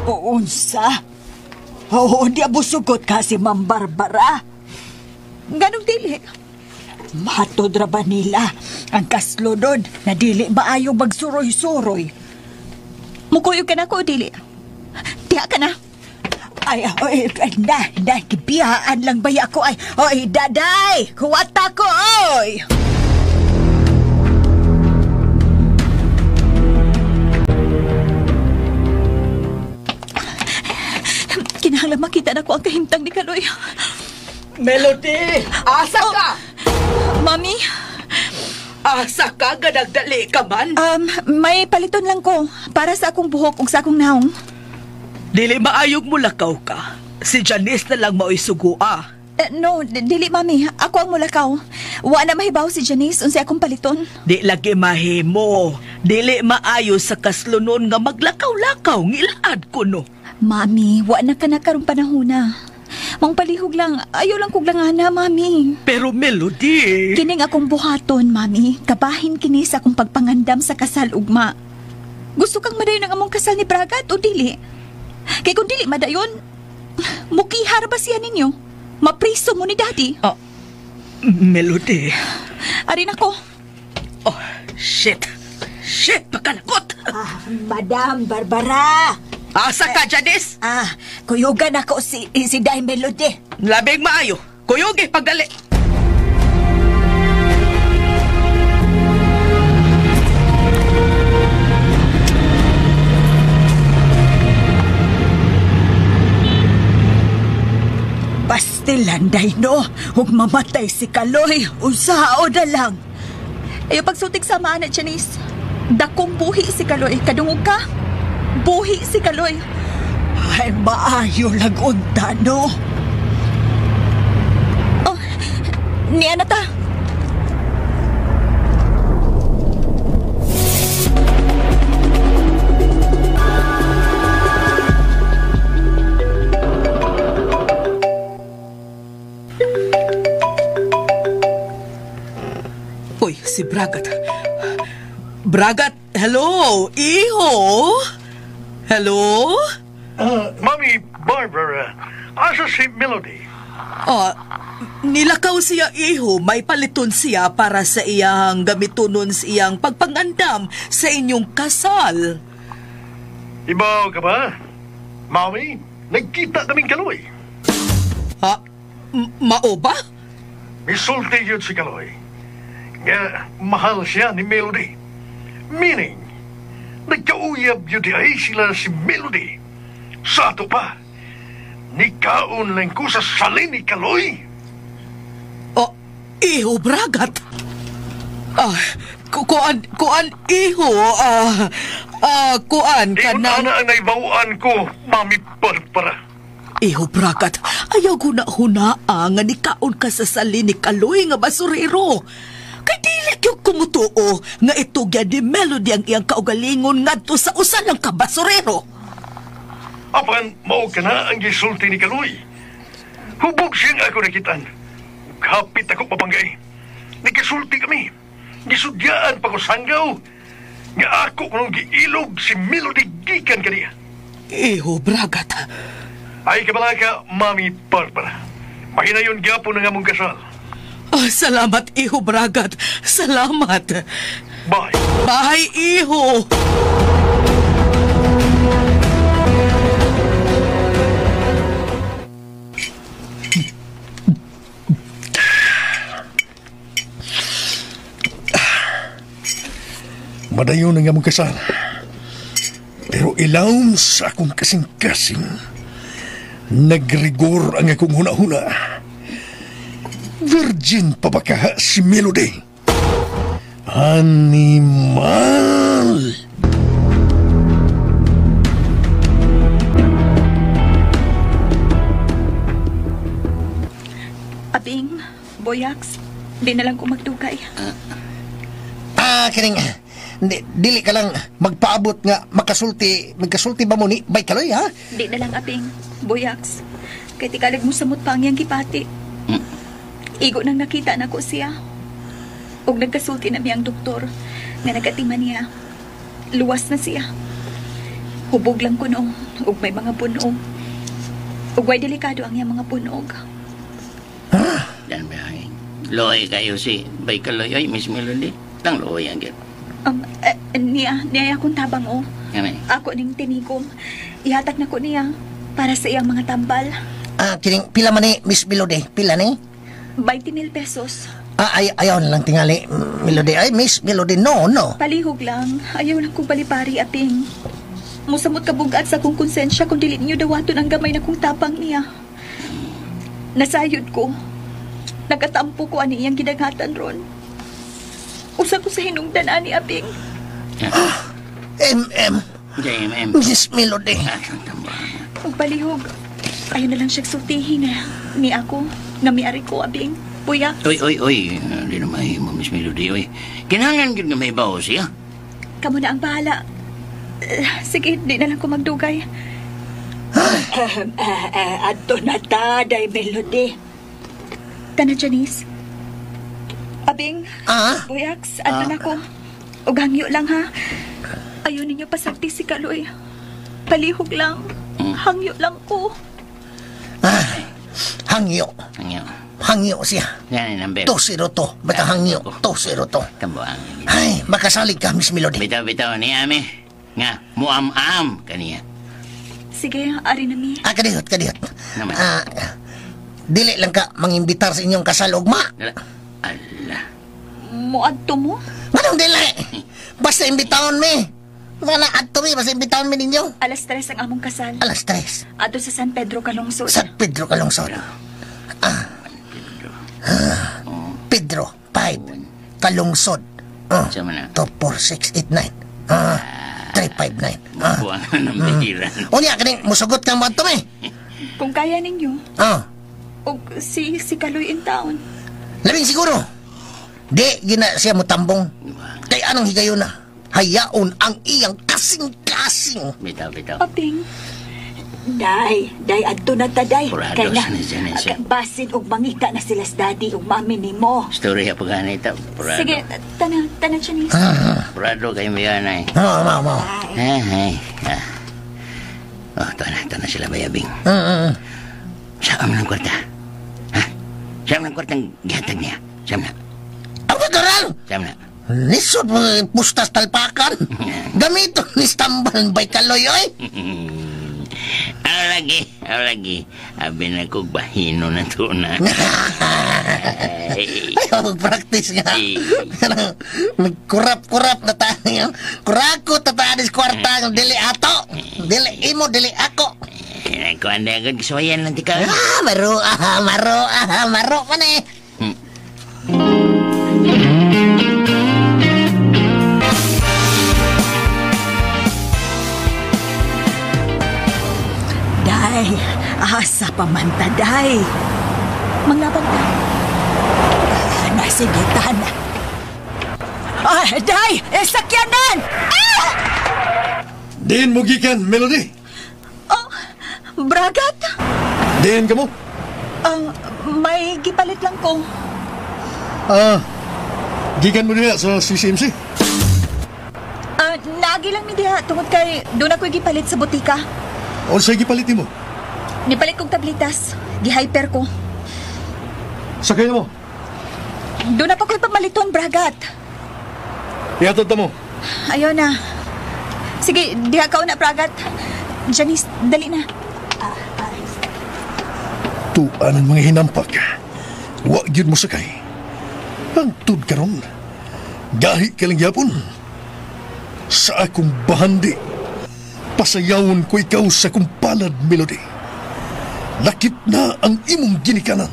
Unsa? Di abusugot ka si Ma'am Barbara. Ganong dili? Matod ra ba nila ang kaslodod na dili maayo magsuroy-suroy? Mukuyog ka na ko, dili? Tiya ka na. Ay, kibiyaan lang ba ako? Ay, daday! Kuwata ko, oy! Kinahanglan makita na ko ang kahimtang ni Kaloy. Melody! Asa ka? Mami? Asa ka? Ganagdali ka man? May paliton lang ko para sa akong buhok ug sa akong naong. Dili maayog mo lakaw ka. Si Janice na lang mao'y sugua. No, dili mami. Ako ang mulakaw. Wa na mahibaw si Janice unsay akong paliton. Di lagi mahimo. Dili maayo sa kaslunon nga maglakaw-lakaw ngilaad ko no. Mami, wa na ka na karong panahona. Mang palihog lang, ayaw lang kog langana, mami. Pero Melody... Kining akong buhaton, mami. Kabahin kini sa akong pagpangandam sa kasal ugma. Gusto kang madayon ang among kasal ni Bragat o dili? Kay kung dili madayon, mukihar ba siya ninyo? Mapriso mo ni Daddy? Melody... Arin ako. Oh, shit! Shit, pakalakot! Madam Barbara! Asa ka, Janice? Kuyugan ako si Day Melody. Labing maayo. Kuyugi, pagdali. Pastilanday no, huwag mamatay si Kaloy. Usao na lang. Ayaw pagsutik sa maana, Janice. Dakong buhi si Kaloy. Kadungog ka? Buhi si Kaloy. Ay, maayo lang unta, no? Oh, niya na ta. Uy, si Bragat. Bragat, hello, iho? Hello? Mami Barbara, asa si Melody? Nilakaw siya, iho. May paliton siya para sa iyang gamitunon sa iyang pagpangandam sa inyong kasal. Ibaw ka ba? Mami, nagkita kaming Kaloy. Mao ba? Misulti yun si Kaloy. Nga, mahal siya ni Melody. Meaning, nagkauyab yun ay sila si Melody. Sa ato pa, nikaon lang ko sa salin ni Kaloy. Iho, Bragat. Kuan, iho, kuan ka na... Iyon ang naibawaan ko, Mami Barbara. Iho, Bragat, ayaw ko na hunaa nga nikaon ka sa salin ni Kaloy nga basurero. Kay dili yung kumutuo nga itugya di Melody ang iyang kaugalingon ngadto sa usa ng kabasurero. Apan, mao ka na ang gisulti ni Kaloy. Hubog siyang ako nakitaan. Kapit ako papanggay. Nagkasulti kami. Gisudyaan pa ko sanggaw. Nga ako kung giilog si Melody gikan kaniya. Iho, Bragat. Ay kabala ka, Mami Barbara. Mahinayon gyapon ang among kasal. Salamat, iho, Bragat. Salamat. Bye. Bye, iho. Madayon ang among kasal. Pero ilawom sa akong kasing-kasing, nagrigor ang akong huna-huna. Virgin pa ba ka si Melody? Animal! Abing, Boyax, di na lang ko magdugay. Kining, dili ka lang magpaabot nga magkasulti ba mo ni Bay Kaloy, ha? Di na lang, Abing, Boyax. Kay tikalag mo samot pa ang iyang kipati. Igo nang nakita na ko siya. Ug nagkasulti na miyang doktor nga nagatiman niya. Luwas na siya. Hubog lang kuno ug may mga punog. Ug way delikado ang iyang mga punog. Dan bahay. Loy kayo si Bay Kaloy, ay, Miss Melody. Tang loy ang git. Niya akong tabang o. Ano Ako ning tinikom. Ihatag na ko niya para sa iyang mga tambal. Kining pila man ni Miss Melody? Pila ni? 20,000 pesos. Ayaw na lang tingali, Melody. Ay, Miss Melody, no. Palihog lang. Ayaw lang kong balipari, aping. Musamot kabugat sa kong konsensya kung dili ninyo dawaton ang gamay na kong tapang niya. Nasayod ko. Nagatampo ko ani iyang gidagatan ron. Usa ko sa hinungdan ani, aping. Miss Melody. Huwag palihog. Ayaw na lang siya sultihin ni ako. Namiari ko, abing. Buya. Oy. Di na mahimo, Miss Melody, oy. Kinahanglan yun nga may bawo siya. Kamu na ang bahala. Sige, di na lang ko magdugay. Ato na ta, Day Melody. Tana, Janice. Abing. Buyaks, ato na ko. Ug hangyo lang, ha? Ayaw ninyo pasagti si Kaloy. Palihog lang. Hangyo lang ko. Hangyo siya. Yan ang bebe. 202. Bata hangyo. 202. Tambuang. Ay, makasalig ka, Miss Melody. Bitaw ni Ami. Nga, muam-am kaniya. Sige, ari na mi. Kadihot. Naman. Dili lang ka mangimbitar sa inyong kasal, ugma. Ala. Muadto mo? Manong dili? Basta imbitahon mi. Wala adto mi, basta imbitahon mi ninyo. Alas 3 ang among kasal. Alas 3. Ato sa San Pedro Calungsod. San Pedro Calungsod. Pedro 5 Calungsod. 24689. 359. Buang ng bihiran. Unya kaning musugot kang madto mi. Kung kaya ninyo. O si Kaloy in town. Labing siguro. Di gina siya mutambong. Kay anong higayon na? Hayaon ang iyang kasing-kasing. Bitaw. Aping. Day, adto na ta, Day. Kaya na, basin og mangita na sila sa daddy og mami ni mo. Story ha paghanay ta. Sige, tanan Janice. Purado kayo mo yan ay. Mau. Ay. Tanan sila bayabing. Saan mo ng kwarta? Saan mo ng kwartang gihatag niya? Saan na? Ang pagkarang! Saan na? Nisod mo pustas talpakan. Gamito ni Stambal Bay Kaloy, oy. Aw lagi. Abi na kong bahino na to na. Ayaw mag-practice nga. Kurap na tayo. Kurakot na tayo sa kwarta. Dili ato. Dili imo, dili ako. Ako anda agad kasuwayan lang tika. Maro pa na eh. Day, asa pa man ta, Day. Manglabang ta. Nasigitan. Day, sakyanan! Diin mo gikan, Melody. Bragat? Diin ka mo? May gipalit lang ko. Gikan mo niya sa CCMC? Nagi lang ni diha tungod kay doon ako gipalit sa butika. O sa'y gipalit mo? Nipalit kong tablitas. Gi-hyper ko. Sakay na mo? Doon na pa ko'y pamaliton, Bragat. Ihatod na mo? Ayaw na. Sige, diha ka na, Bragat. Janice, dali na. Tuan ang mga hinampak. Wa gyud mo sakay. Hangtod karon. Gahi ka lang yapon. Sa akong bahandi. Pasayawon ko ikaw sa akong palad, Melody. Lakip na ang imong ginikanan.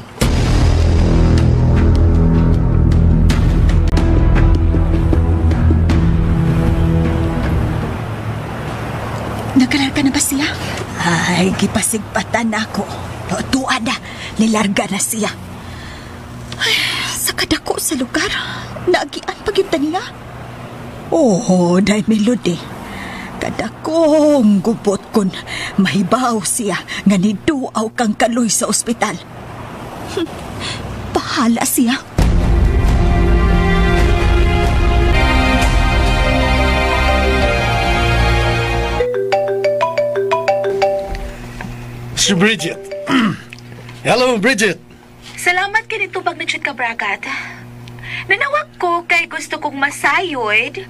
Nagkalar ka na ba siya? Ay, gipasigpatan ako. Tuwa na, nilarga na siya. Ay, sa kadako sa lugar, naagian pagyunta niya. Oo, Day Melody. Kadakong gubot kun mahibaw siya nga niduaw kang Kaloy sa ospital. Bahala siya. Si Bridget. Hello, Bridget. Salamat ka nito pag nag-shoot ka, Bragat. Nanawag ko kay gusto kong masayod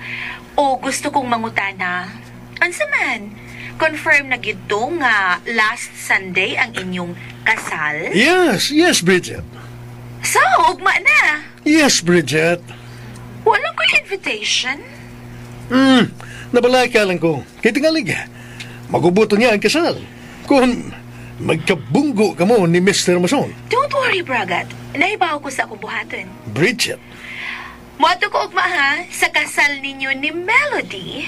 o gusto kong mangutana. Unsa man, confirm na gito nga last Sunday ang inyong kasal? Yes, Bridget. So, ugma na. Yes, Bridget. Walang ko invitation. Nabalay ka lang ko. Kaya tingalig, magubuto niya ang kasal. Kung magkabunggo ka mo ni Mr. Mason. Don't worry, Bragat. Naibaw ko sa akong buhaton. Bridget. Moto ko ugma ha, sa kasal ninyo ni Melody.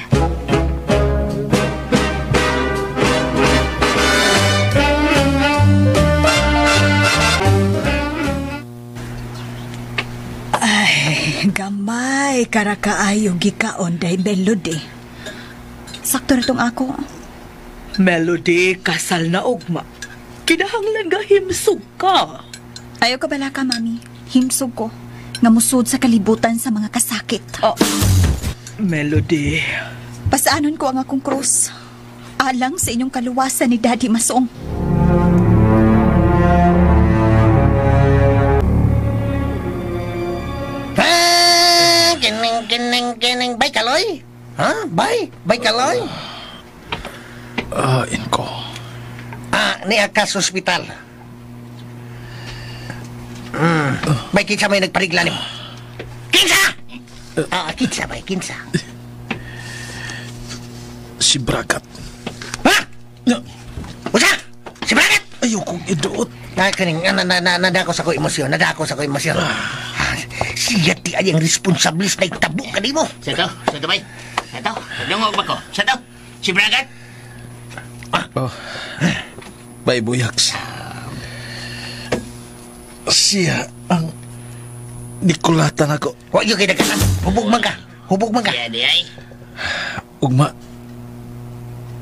Ay, gamay karakaayo gikaon day Melody. Sakto na tong ako. Melody, kasal na ugma. Kinahanglan nga himsog ka. Ayaw ka bala ka, mami. Himsog ko. Nga musud sa kalibutan sa mga kasakit. Oh, Melody. Pasaanon ko ang akong krus. Alang sa inyong kaluwasan ni Daddy Masong. Kining. Bay kaloy? Ha? Bay kaloy? Inko. Ni akas hospital. Bay, kinsa may nagparigla nimo? Kinsa? Kinsa. Si Bragat. Ha? Usa? Si Bragat? Ayokong iduot. Nadako sa ko emosyon. Siya ti ay ang responsables na itabo ka di mo. Sato, bay. Sato, dungog ba ko? Sato, si Bragat. Bay Buyaks. Siya ang nikulatan ako. Huwag yung kinagasan. Hubog man ka. Kaya di ay. Ugma.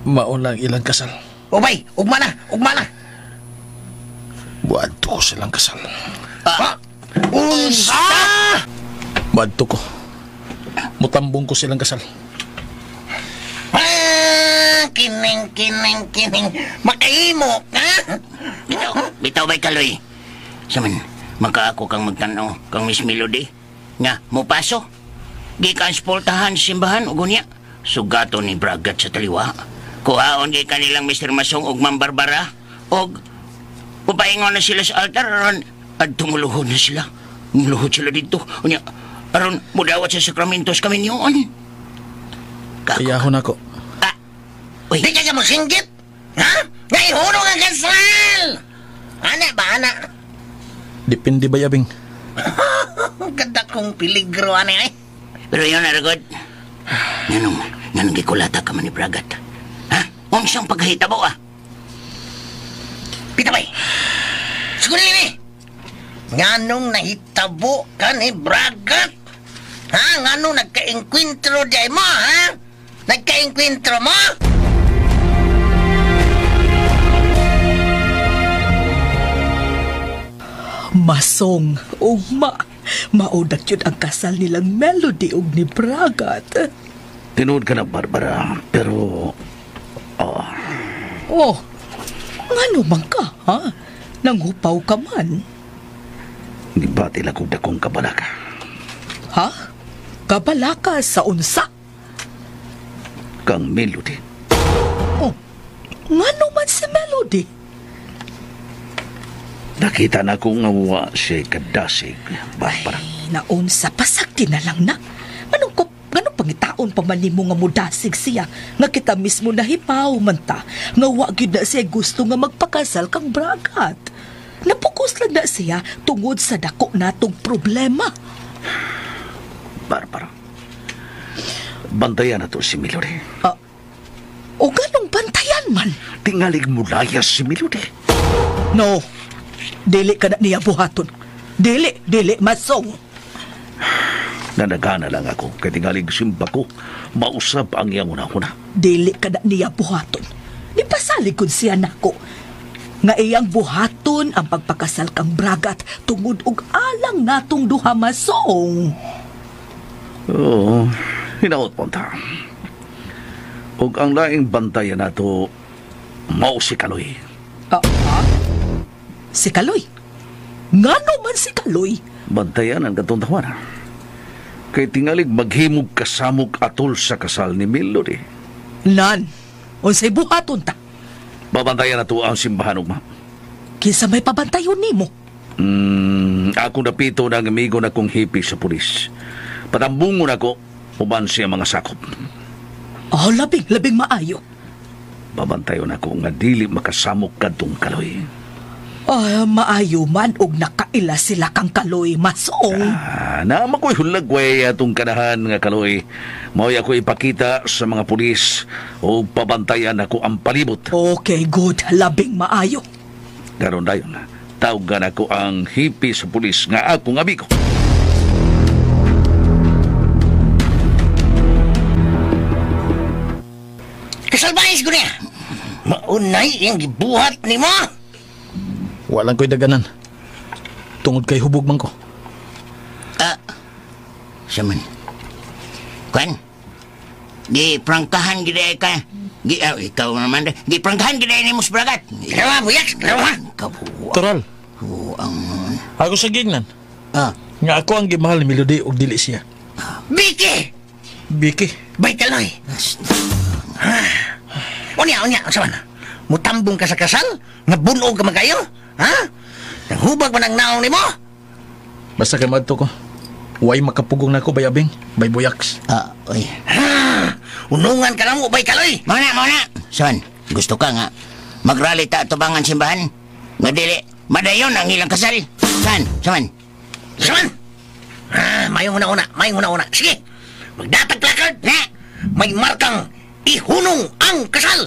Maulang ilang kasal. Bay, ugma na. Buadto ko silang kasal. Unsa? Buadto ko. Mutambong ko silang kasal. Kining. Makahimo, ha? Bitaw bay kaloy. Saman, makaako kang magtanaw kang Miss Melody. Nga, mupaso. Gikan spoltahan simbahan o gunya. Sugato ni Bragat sa taliwa. Kuhaon kay kanilang Mr. Masong ug Ma'am Barbara. Og upaingon na sila sa altar aron at tumuluhod na sila. Muluhod sila dito. Unya, aron mudawat sa sakramentos kami niyon. Iyahon ako. Di ka mo singgit? Ha? Ngaihunong ang kasal! Ana ba, ana? Depende ba, Yabing? Ganda kong peligro, ana eh. Pero yun, Aragod. Nanong gikulata ka man ni Bragat. Ha? Unsang paghahitabo, Pitabay! Siguro yun eh! Nganong nahitabo ka ni Bragat? Ha? Nganong nagka-enkwentro di mo, ha? Nagka-enkwentro mo? Masong, ugma. Maudak yun ang kasal nilang Melody ug ni Bragat. Tinood ka na, Barbara. Pero... Oh, ngano man ka, ha? Nanghupaw ka man. Nibati lang kong dakong kabalaka. Ha? Kabalaka sa unsa? Kang Melody. Oh, ngano man si Melody? Nakita na kong ngawa siya kadasig, Barbara. Ay, naunsa, pasagti na lang na. Ganong pangitaon pa man nimo nga mudasig siya, nga kita mismo nahipaw man ta, nga wagid na siya gusto nga magpakasal kang Bragat. Napukus lang na siya tungod sa dako natong problema. Barbara, bantayan na to si Melody. O ganong bantayan man? Tingalig mo layas si Melody. No, dili ka na niya buhaton. Dili, Masong. Nanagana lang ako kay tingalig simba ko mausap ang iyang una-una. Dili ka na niya buhaton. Di pasalig kun siya nako. Nga iyang buhaton ang pagpakasal kang Bragat tungod og alang natong duha, Masong. Oo, hinaot po ta. Og ang laing bantayan nato mao si Kaloy. Si Kaloy? Ngano man si Kaloy? Bantayan ang katong tawanan. Kay tingalig maghimog kasamok atol sa kasal ni Melody. Nan, unsay buhaton ta? Babantayan na to ang simbahan ugma. Kinsa may pabantayon nimo? Ako napito ng amigo na kong hipi sa pulis. Patambungon ako, uban siya mga sakop. Oh, labing maayo. Babantayon ako nga dili makasamok kadtong Kaloy. Maayo man og nakaila sila kang Kaloy, Masong. Naama ko'y hulagway atong kanahan nga Kaloy. Mao ako ipakita sa mga pulis o pabantayan ako ang palibot. Okay, good. Labing maayo. Karon dayon, tawagan ako ang hipi sa pulis nga akong amigo. Kasalbayis ko niya. Maunay yung gibuhat ni mo. Walang ko'y daganan. Tungod kay hubog man ko. Saman. Kwan? Giprangkahan gida ka. Ikaw naman. Giprangkahan gida ni Mus Bragat. Kalawa, buyak. Kalawa. Toral. Ako sa gignan. Nga ako ang gimahal ni Melody og dili siya. Biki. Bay Kaloy. Unya, saman. Mutambong ka sa kasal? Nabunog ka magayo? Ha? Nanghubag man ang naong ni mo? Basta kay madto ko. Way makapugong na ako, bayabing. Bay Buyaks. Oy. Unungan ka na mo, Bay Kaloy. Mana. Saman, gusto ka nga. Magrally ta tubangan simbahan. Nga dili. Madayon ang ilang kasal. Saman. Mayong una. Sige. Magdatag placard. May markang ihunong ang kasal.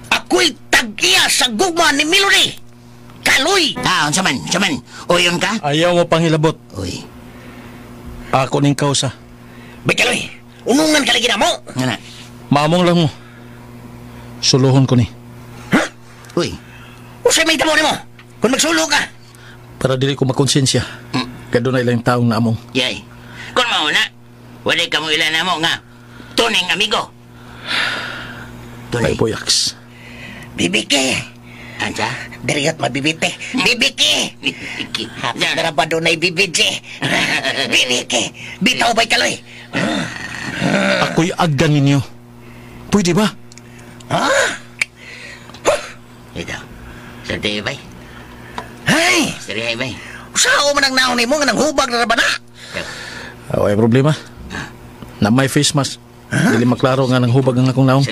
Ako'y tag-iya sa gugma ni Melody. Kaloy. Saman. Uyon ka? Ayaw mo pang hilabot. Uy. Ako ning kausa. Bay Kaloy, unungan ka lagi na mo. Nga na. Maamong lang mo. Suluhon ko ni. Uy. Usay may tamo ni mo. Kung magsulo ka. Para dili ko makonsensya. Kaya na ilang taong na among. Yay. Kung mauna, wala ka mo ilan na mo nga. Tuning amigo. Bay Buyaks. Bibiki. Ansa? Diriot mabibite. Bibiki. Hapit na ba doon ay bibidje? Bibiki. Bitaw, Bay Kaloy. Ako'y agdan ninyo. Pwede ba? Ito. Sarte, Bay. Ay! Sarte, Bay. Usao man ang naon ni mo nga nang hubag na rabana. Ay problema. Na may face mask. Dili maklaro nga nang hubag ang akong naong.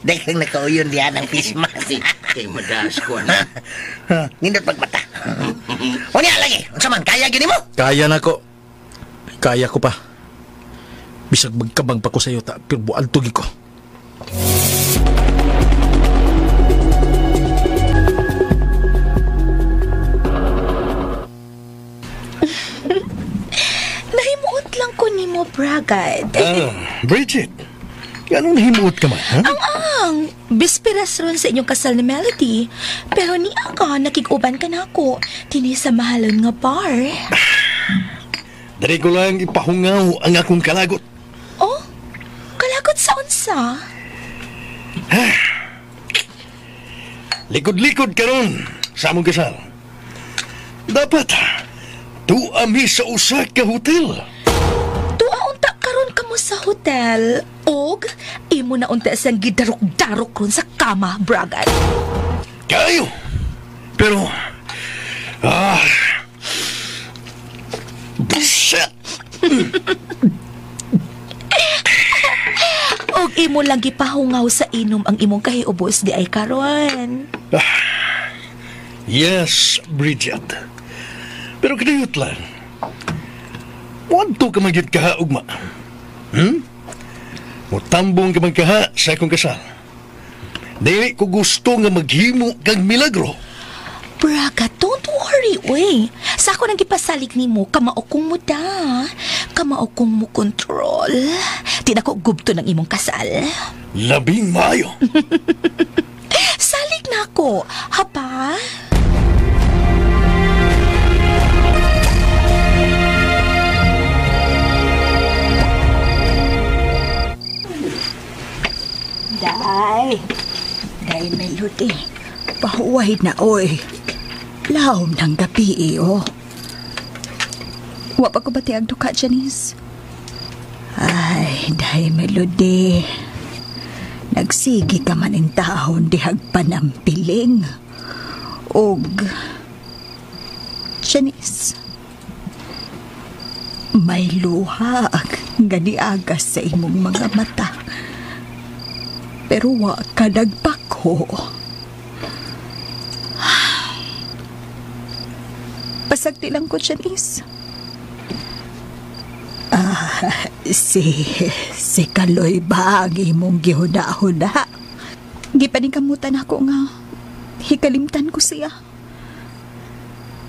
Dahil nakauyon diyan ang pisma. Kay madas ko na. Nindot pagmata. O niya lagi. Unsa man, kaya gini mo? Kaya na ko. Kaya ko pa. Bisag magkabang pa ko sa'yo ta. Pero bual tugi ko. Nahimuot lang ko ni mo, Bragad. Bridget. Ganun himuot ka man, ha? Ang bisperas ron sa inyong kasal ni Melody. Pero ni ka, nakikuban ka na ako. Tini sa mahalon nga bar. Dari ko lang ipahungaw ang akong kalagot. Oh? Kalagot sa unsa? Likod-likod ka ron sa among kasal. Dapat, tuami sa usa ka hotel. Tuaunta karon ka mo sa hotel. Og, imo na unta sang gidarok-darok ron sa kama, Bragad. Kayo! Pero, buset! Og imo lang gipahungaw sa inom ang imong kahiubos di ay karon. Yes, Bridget. Pero kadayot lang. Wanto ka magyud kaha ugma. Mutambong ka magkaha sa akong kasal. Dili ko gusto nga maghimo kag milagro. Braga, don't worry, uy. Sa ako nang gipasalig ni mo, kamaokong mo da. Kamaokong mo control. Di na ko gubto ng imong kasal. Labing maayo. Salig na ako, hapa? Day Melody, pahuway na, oy. Lahom ng gabi, iyo. Wa pa ko ba tiyag duka, Janice? Ay, dahi Melody. Nagsigi ka man in taon dihag panampiling. Og, Janice, may luha nga niagas sa imong mga mata. Pero wa ka nagpako. Pasagti lang ko, Janice. Si Kaloy ba ang imong gihuna-huna? Gipaningkamutan ako nga hikalimtan ko siya.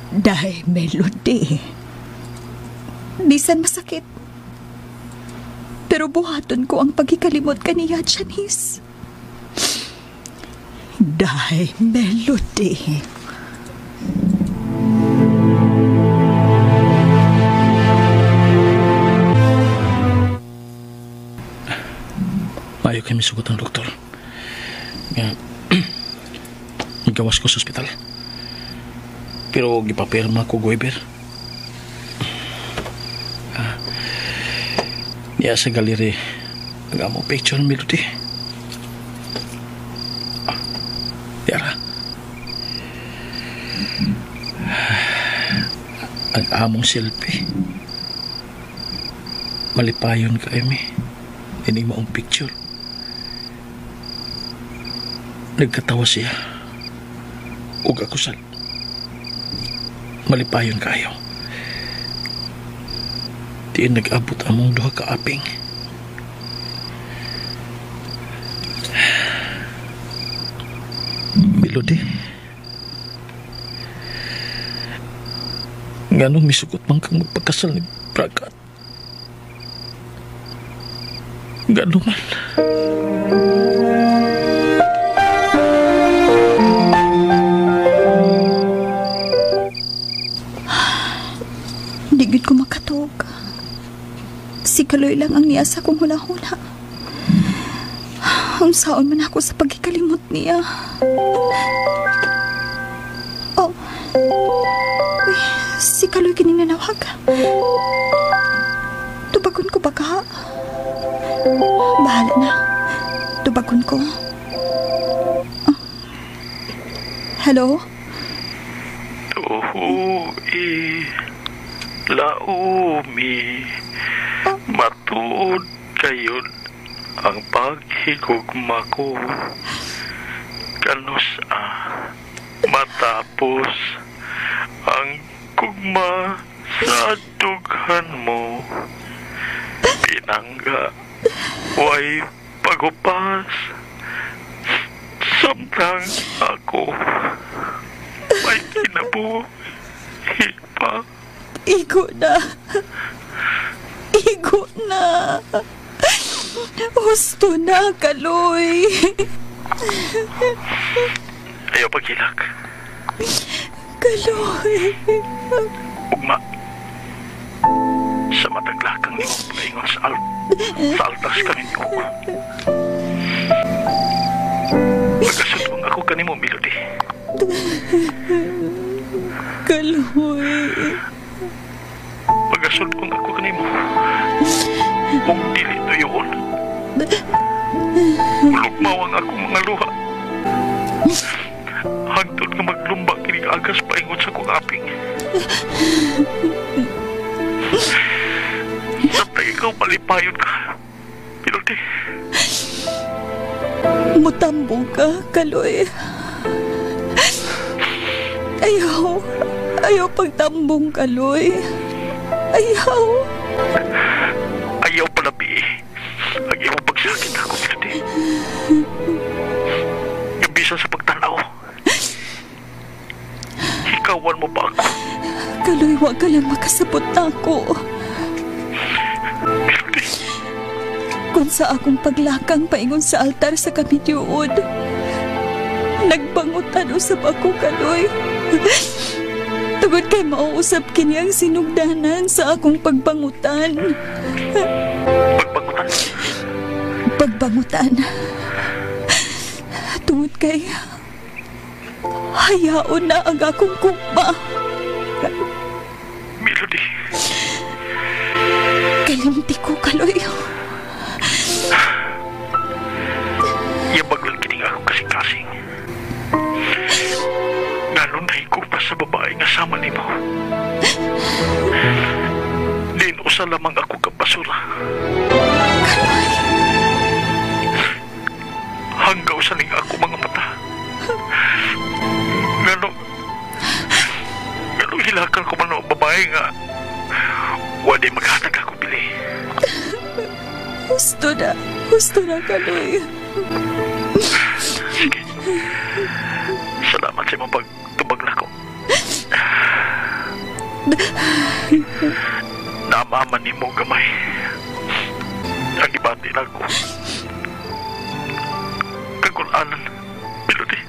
Dahil Melody, bisan masakit. Pero buhaton ko ang pagkikalimot kaniya, Janice. Dahil Melody. Ayaw kami sugot ng doktor. Igawas ko sa ospital. Pero gipapirma ko, Goiber. Niya sa galeri ang among picture ng Melody. Yara. Ang among selfie. Malipayon ka, Amy. Ini maong picture. Nagkatawa siya. Ug ako sad. Malipayon kayo. Di nag-abot among duha ka aping. Melody. Nganong misugot man kang magpagkasal ni Bragat? Ngano man. Digid ko makatog. Si Kaloy lang ang niya sa kong hula-hula. Ang saon man ako sa pagkikalimot niya. Oh. Uy, si Kaloy kining nanawag. Tubagon ko ba ka? Bahala na. Tubagon ko. Oh. Hello? Laumi, matuod kayo ang paghigugma ko. Kanus matapos ang gugma sa dughan mo. Pinangga, way pagupas. Samtang ako may kinabuhi pa. Igo na. Igo na. Husto na, Kaloy. Ayaw paghilak. Kaloy. Ugma. Sa mataglakang ni mong paingon sa altas kami niyo. Pagkasutwang ako kanimo, Melody. Kaloy. Pagkasutwang ako kanimo. Kung dili to yun. Ulugmawang akong mga luha. Hangtod nga maglumba kining agas paingon sa kong aping. Samtang ikaw malipayon ka, Melody. Mutambong ka, Kaloy. Ayaw pagtambong, Kaloy. Ayaw palabi. Ang iyong pagsakit ako, Melody. Yung bisan sa pagtanaw. Ikawan mo pa ako. Kaloy, huwag ka lang makasabot na ako. Melody. Kung sa akong paglakang paingon sa altar sa kamidyuod, nagbangutan usap ako, Kaloy. Tugod kay mauusap kini ang sinugdanan sa akong pagbangutan. Pagbangutan? Tungod kay Hayaon na ang akong gugma. Melody. Kalimti ko, Kaloy. Yabag lang kining ako kasing-kasing. Ngano na higupas sa babae nga sama ni mo. Din usa lamang ako kabasura. Kaloy. Hanggaw sa ning ako mga mata. Ngano hilakan ko man ang babae nga wadi maghatag ako bili. Gusto na, Kaloy. Sige. Salamat sa imong pagtubag na ko. Naamaman ni mo gamay. Ang ibati na ko. Kagulanan, Melody.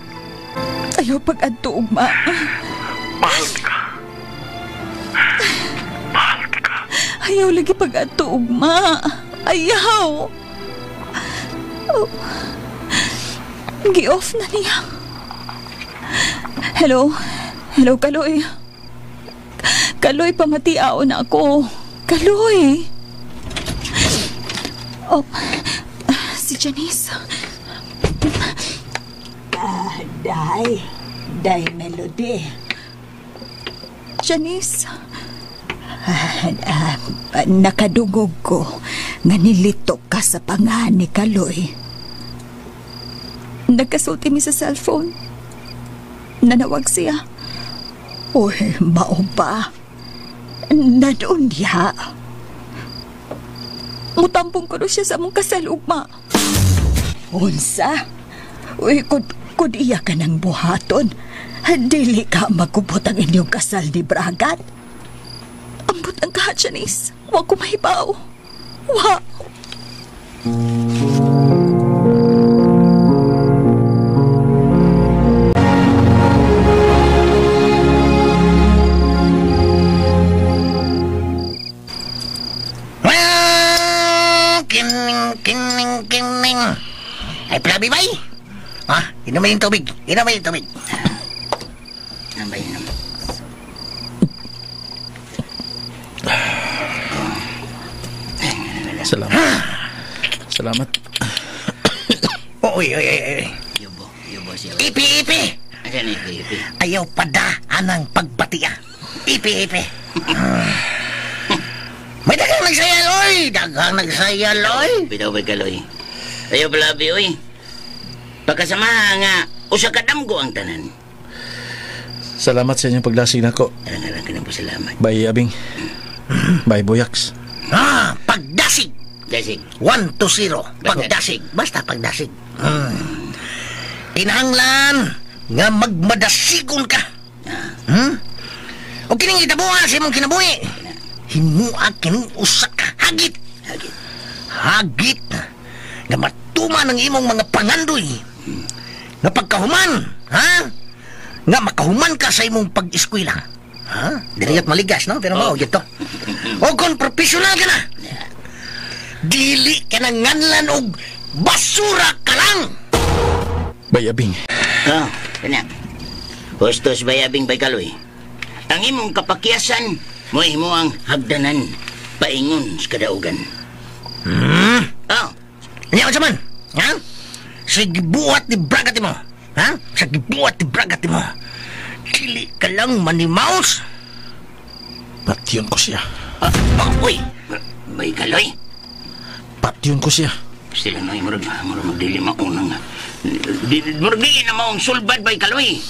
Ayaw pag-adto, ugma. Mahal di ka. Mahal di ka. Ayaw lagi pag-adto, ugma. Ayaw. Oh. Gi-off na niya. Hello, Kaloy. Kaloy, pamatiao na ako. Kaloy. Oh, si Janice. Day Melody. Janice. Nakadungog ko nga nilitok ka sa pangahan ni Kaloy. Nagkasulti mi sa cellphone. Nanawag siya. Uy, mao ba? Nadoon diha. Mutampong ko siya sa mong kasalugma. Unsa? Uy, kud iya ka ng buhaton. Dili ka magkubot ang inyong kasal ni Bragat. Ambot ang kahat, Janice. Huwag ko mahibaw. Wa. Kining. Ay, plabi bay? Ha? Inumin yung tubig. Nambay. Salamat. Uy. Yubo siya. Ipi. Ayan, ipi. Ayaw pada anang pagbatiya. Ipi. May dagang nagsayal, oy. Bitaw ba Kaloy? Ayaw palabi, oy. Pagkasama nga, usa ka damgo ang tanan. Salamat sa inyong paglasig na ko. Alang ka na po salamat. Bye, Abing. Bye, Boyaks. Pagdasig. Dasig. 1-0. Pagdasig. Basta pagdasig. Kinahanglan nga magmadasigon ka. O kining itabuha sa imong kinabuhi. Himuag kining usa ka hagit. Hagit. Nga matuman ang imong mga pangandoy. Nga pagkahuman. Nga makahuman ka sa imong pag-eskwela. Diriyat maligas, no? Pero mao gito. O kung professional ka na. Dili ka na nganlan og basura ka lang. Bayabing. Kanya. Hustos bayabing bay Kaloy. Ang imong kapakyasan, mo ang hagdanan, paingon sa kadaugan. Niya ka man? Sige buhat ni Bragat mo. Sige buhat ni Bragat mo. Dili ka lang manimaos. Patyon ko siya. Uy, bay Kaloy. Patyon ko siya. Sila na murag magdili maunang. Murag di na maong sulbad bay Kaloy.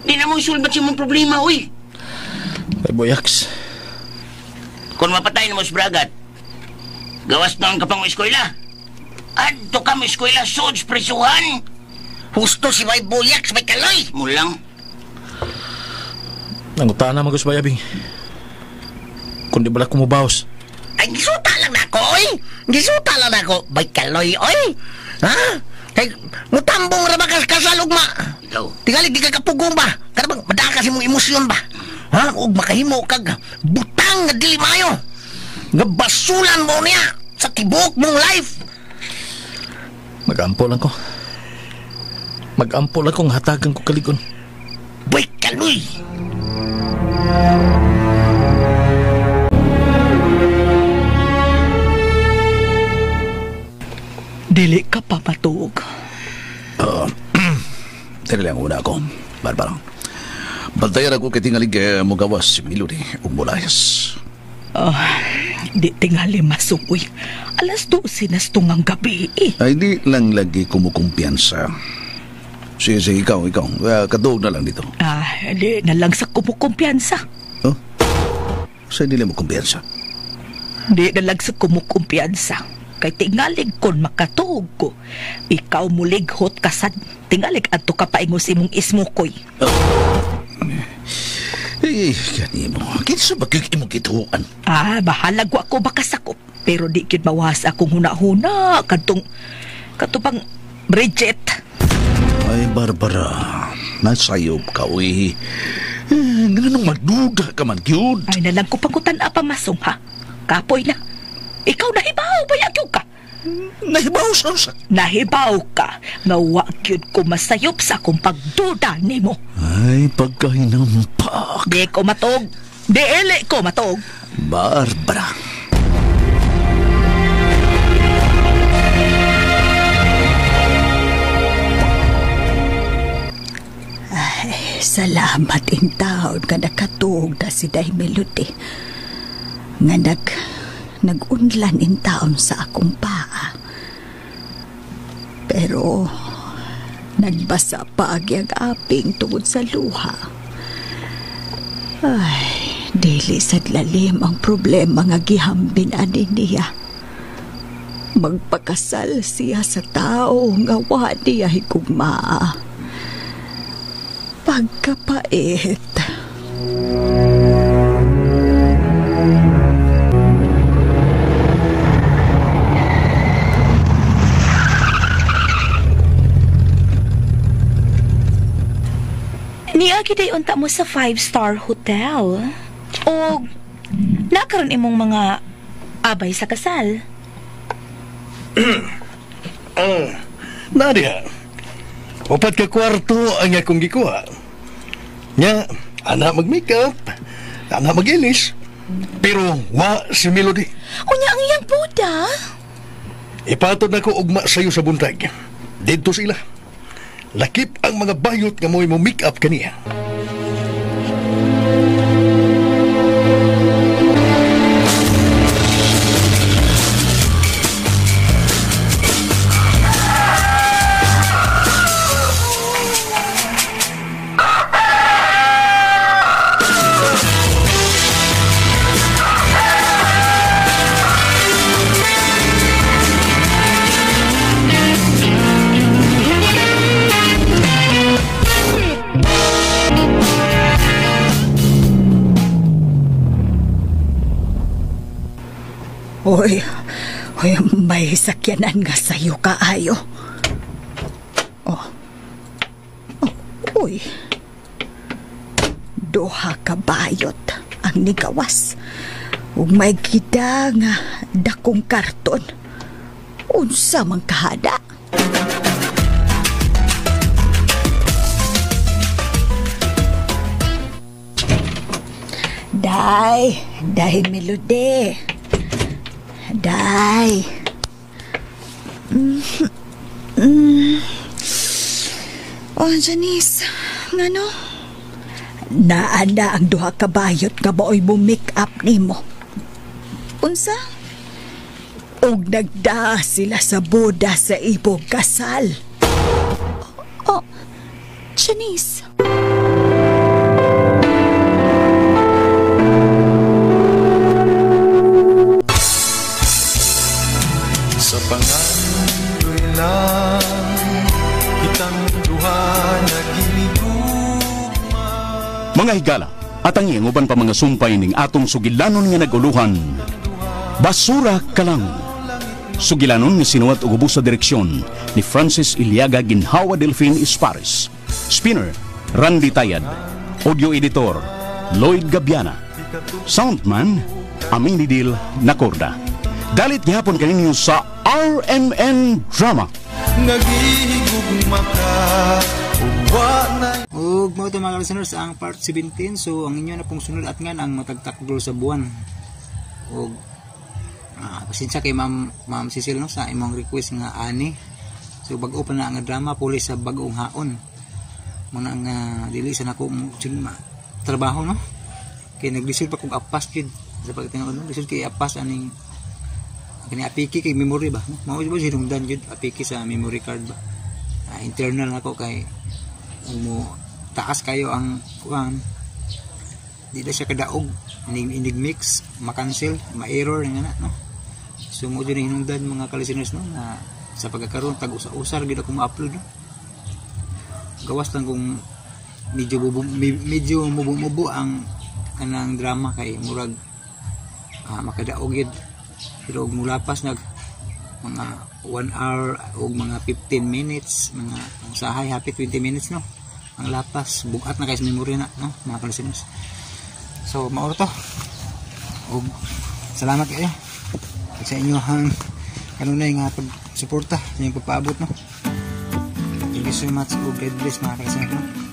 Di na mo sulbad siya mong problema, uy. Bay Boyaks. Kung mapatay na mo si Bragat, gawas na ang kapang eskwela. Adto ka mo eskwela, sods presuhan. Husto si Bay Boyaks, Bay Kaloy. Mulang. Nangutaan na mag-us Bayabing. Kung di bala kumubaos. Ay, gisuta lang ako, oy. Gisuta lang ako, Bay Kaloy, oy. Kay, mutambong ra ba kasalog ma? Ikaw. Tingali, di ka kapugong ba? Kada bang, madakas imong emosyon ba? Ug makahimo kag butang nga dili mayo. Nga basulan mo niya sa sa tibuok mong life. Magampo lang ko. Mag-ampol akong hatagan ko kaligon. Boy, Kaloy! Dili ka pa matug. Dili lang una ako, Barbara. Bantayan ako kay tingalig mo gawas si Melody o Mulayas. Di tingali masukoy. Alas 12 na tungang gabi eh. Ay di lang lagi kumukumpiyansa. Sige, ikaw. Katuog na lang dito. Di na lang sa kumukumpiyansa. Oh? Saan nila mo kumpiyansa? Di na lang sa kumukumpiyansa. Kay tingalig kon makatuog ko. Ikaw mulighot kasad. Tingalig adto ka paingos imong ismukoy. Gani mo. Kinsa ba imong kituan? Bahalag ako bakasakop. Pero di kid mawas akong huna-huna. Katupang Bridget. Ay, Barbara. Nasayop ka, uy. Ganun magduda ka man, cute. Ay, nalang ko pangkutan apa masong, ha? Kapoy na. Ikaw nahibaw ba yakyo ka? Nahibaw sa? Nahibaw ka. Nga wakyod ko masayop sa akong pagduda ni mo. Ay, pagkahinampak. Di ko matog. Di ele ko matog. Barbara. Ay, salamat in taon nga nakatuog na si Day Melody. Nga nagunlan in taon sa akong paa. Pero nagbasa pa ang aping tungod sa luha. Ay, dili sad lalim ang problema nga gihambin ani niya. Magpakasal siya sa tao nga wa niya higugmaa. Pagkapait. Niagi day unta mo sa 5-star hotel. O nakaroon imong mga abay sa kasal. Nadia, upat ka kwarto ang akong gikuha. Nya, anak mag-makeup, anak mag-ilis. Pero wa si Melody. Unya ang iyang puda. Ipatod na ko ugma sa'yo sa buntag. Dito sila. Lakip ang mga bayot nga mo'y mo make-up kaniya. Hoy, may sakyanan nga sa'yo kaayo. Uy, duha ka bayot ang nigawas. Ug may kita nga dakong karton. Unsa man kahada? Day Melody. Day. Janice, ngano? Naanda ang duha ka bayot nga baoy mo make up nimo. Unsa? Og nagda sila sa boda sa ibong kasal. Janice. Sa pangandoy lang kitang duha naghinigugma. Mga higala, at ang iyang pa mga sumpay ning atong sugilanon nga naguluhan. Basura ka lang. Sugilanon ni sinuwat og ubos sa direksyon ni Francis Iliaga Ginhawa Delfin Ispares. Spinner, Randy Tayad. Audio editor, Lloyd Gabiana. Soundman, Aminidil Nacorda. Dalit gihapon kaninyo sa RMN Drama. nga gihigugma ka uwa na. Ug mao to mga listeners ang part 17. So ang inyo na pong sunod at ngan ang matagtakgol sa buwan. Ug pasensya kay Ma'am Cecil no sa imong request nga ani. So bag-o pa na nga drama pulis sa bag-ong haon. Muna nga dili sa nako trabaho no. Kay naglisod pa kog apas gid sa pagtingon no. Lisod kay apas aning kani apiki kay memory ba. Mao ba sinungdan jud apiki sa memory card ba. Internal nako kay mo taas kayo ang kuan. Di na siya kadaog inig mix ma-cancel ma-error nga na no. So mo jud hinungdan mga ka-listeners no na sa pagkakaroon tag-usar gid ako ma-upload no. Gawas lang kung medyo mubo ang kanang drama kay murag makadaog gid. Pero mulapas nag mga 1 hour o mga 15 minutes mga usahay happy 20 minutes no ang lapas bugat na kay sa memory na no mga ka-listeners. So mauro to ug salamat kayo sa inyo hang kanunay nga pagsuporta sa inyong pagpaabot no. Thank you so much ug God bless mga ka-listeners no?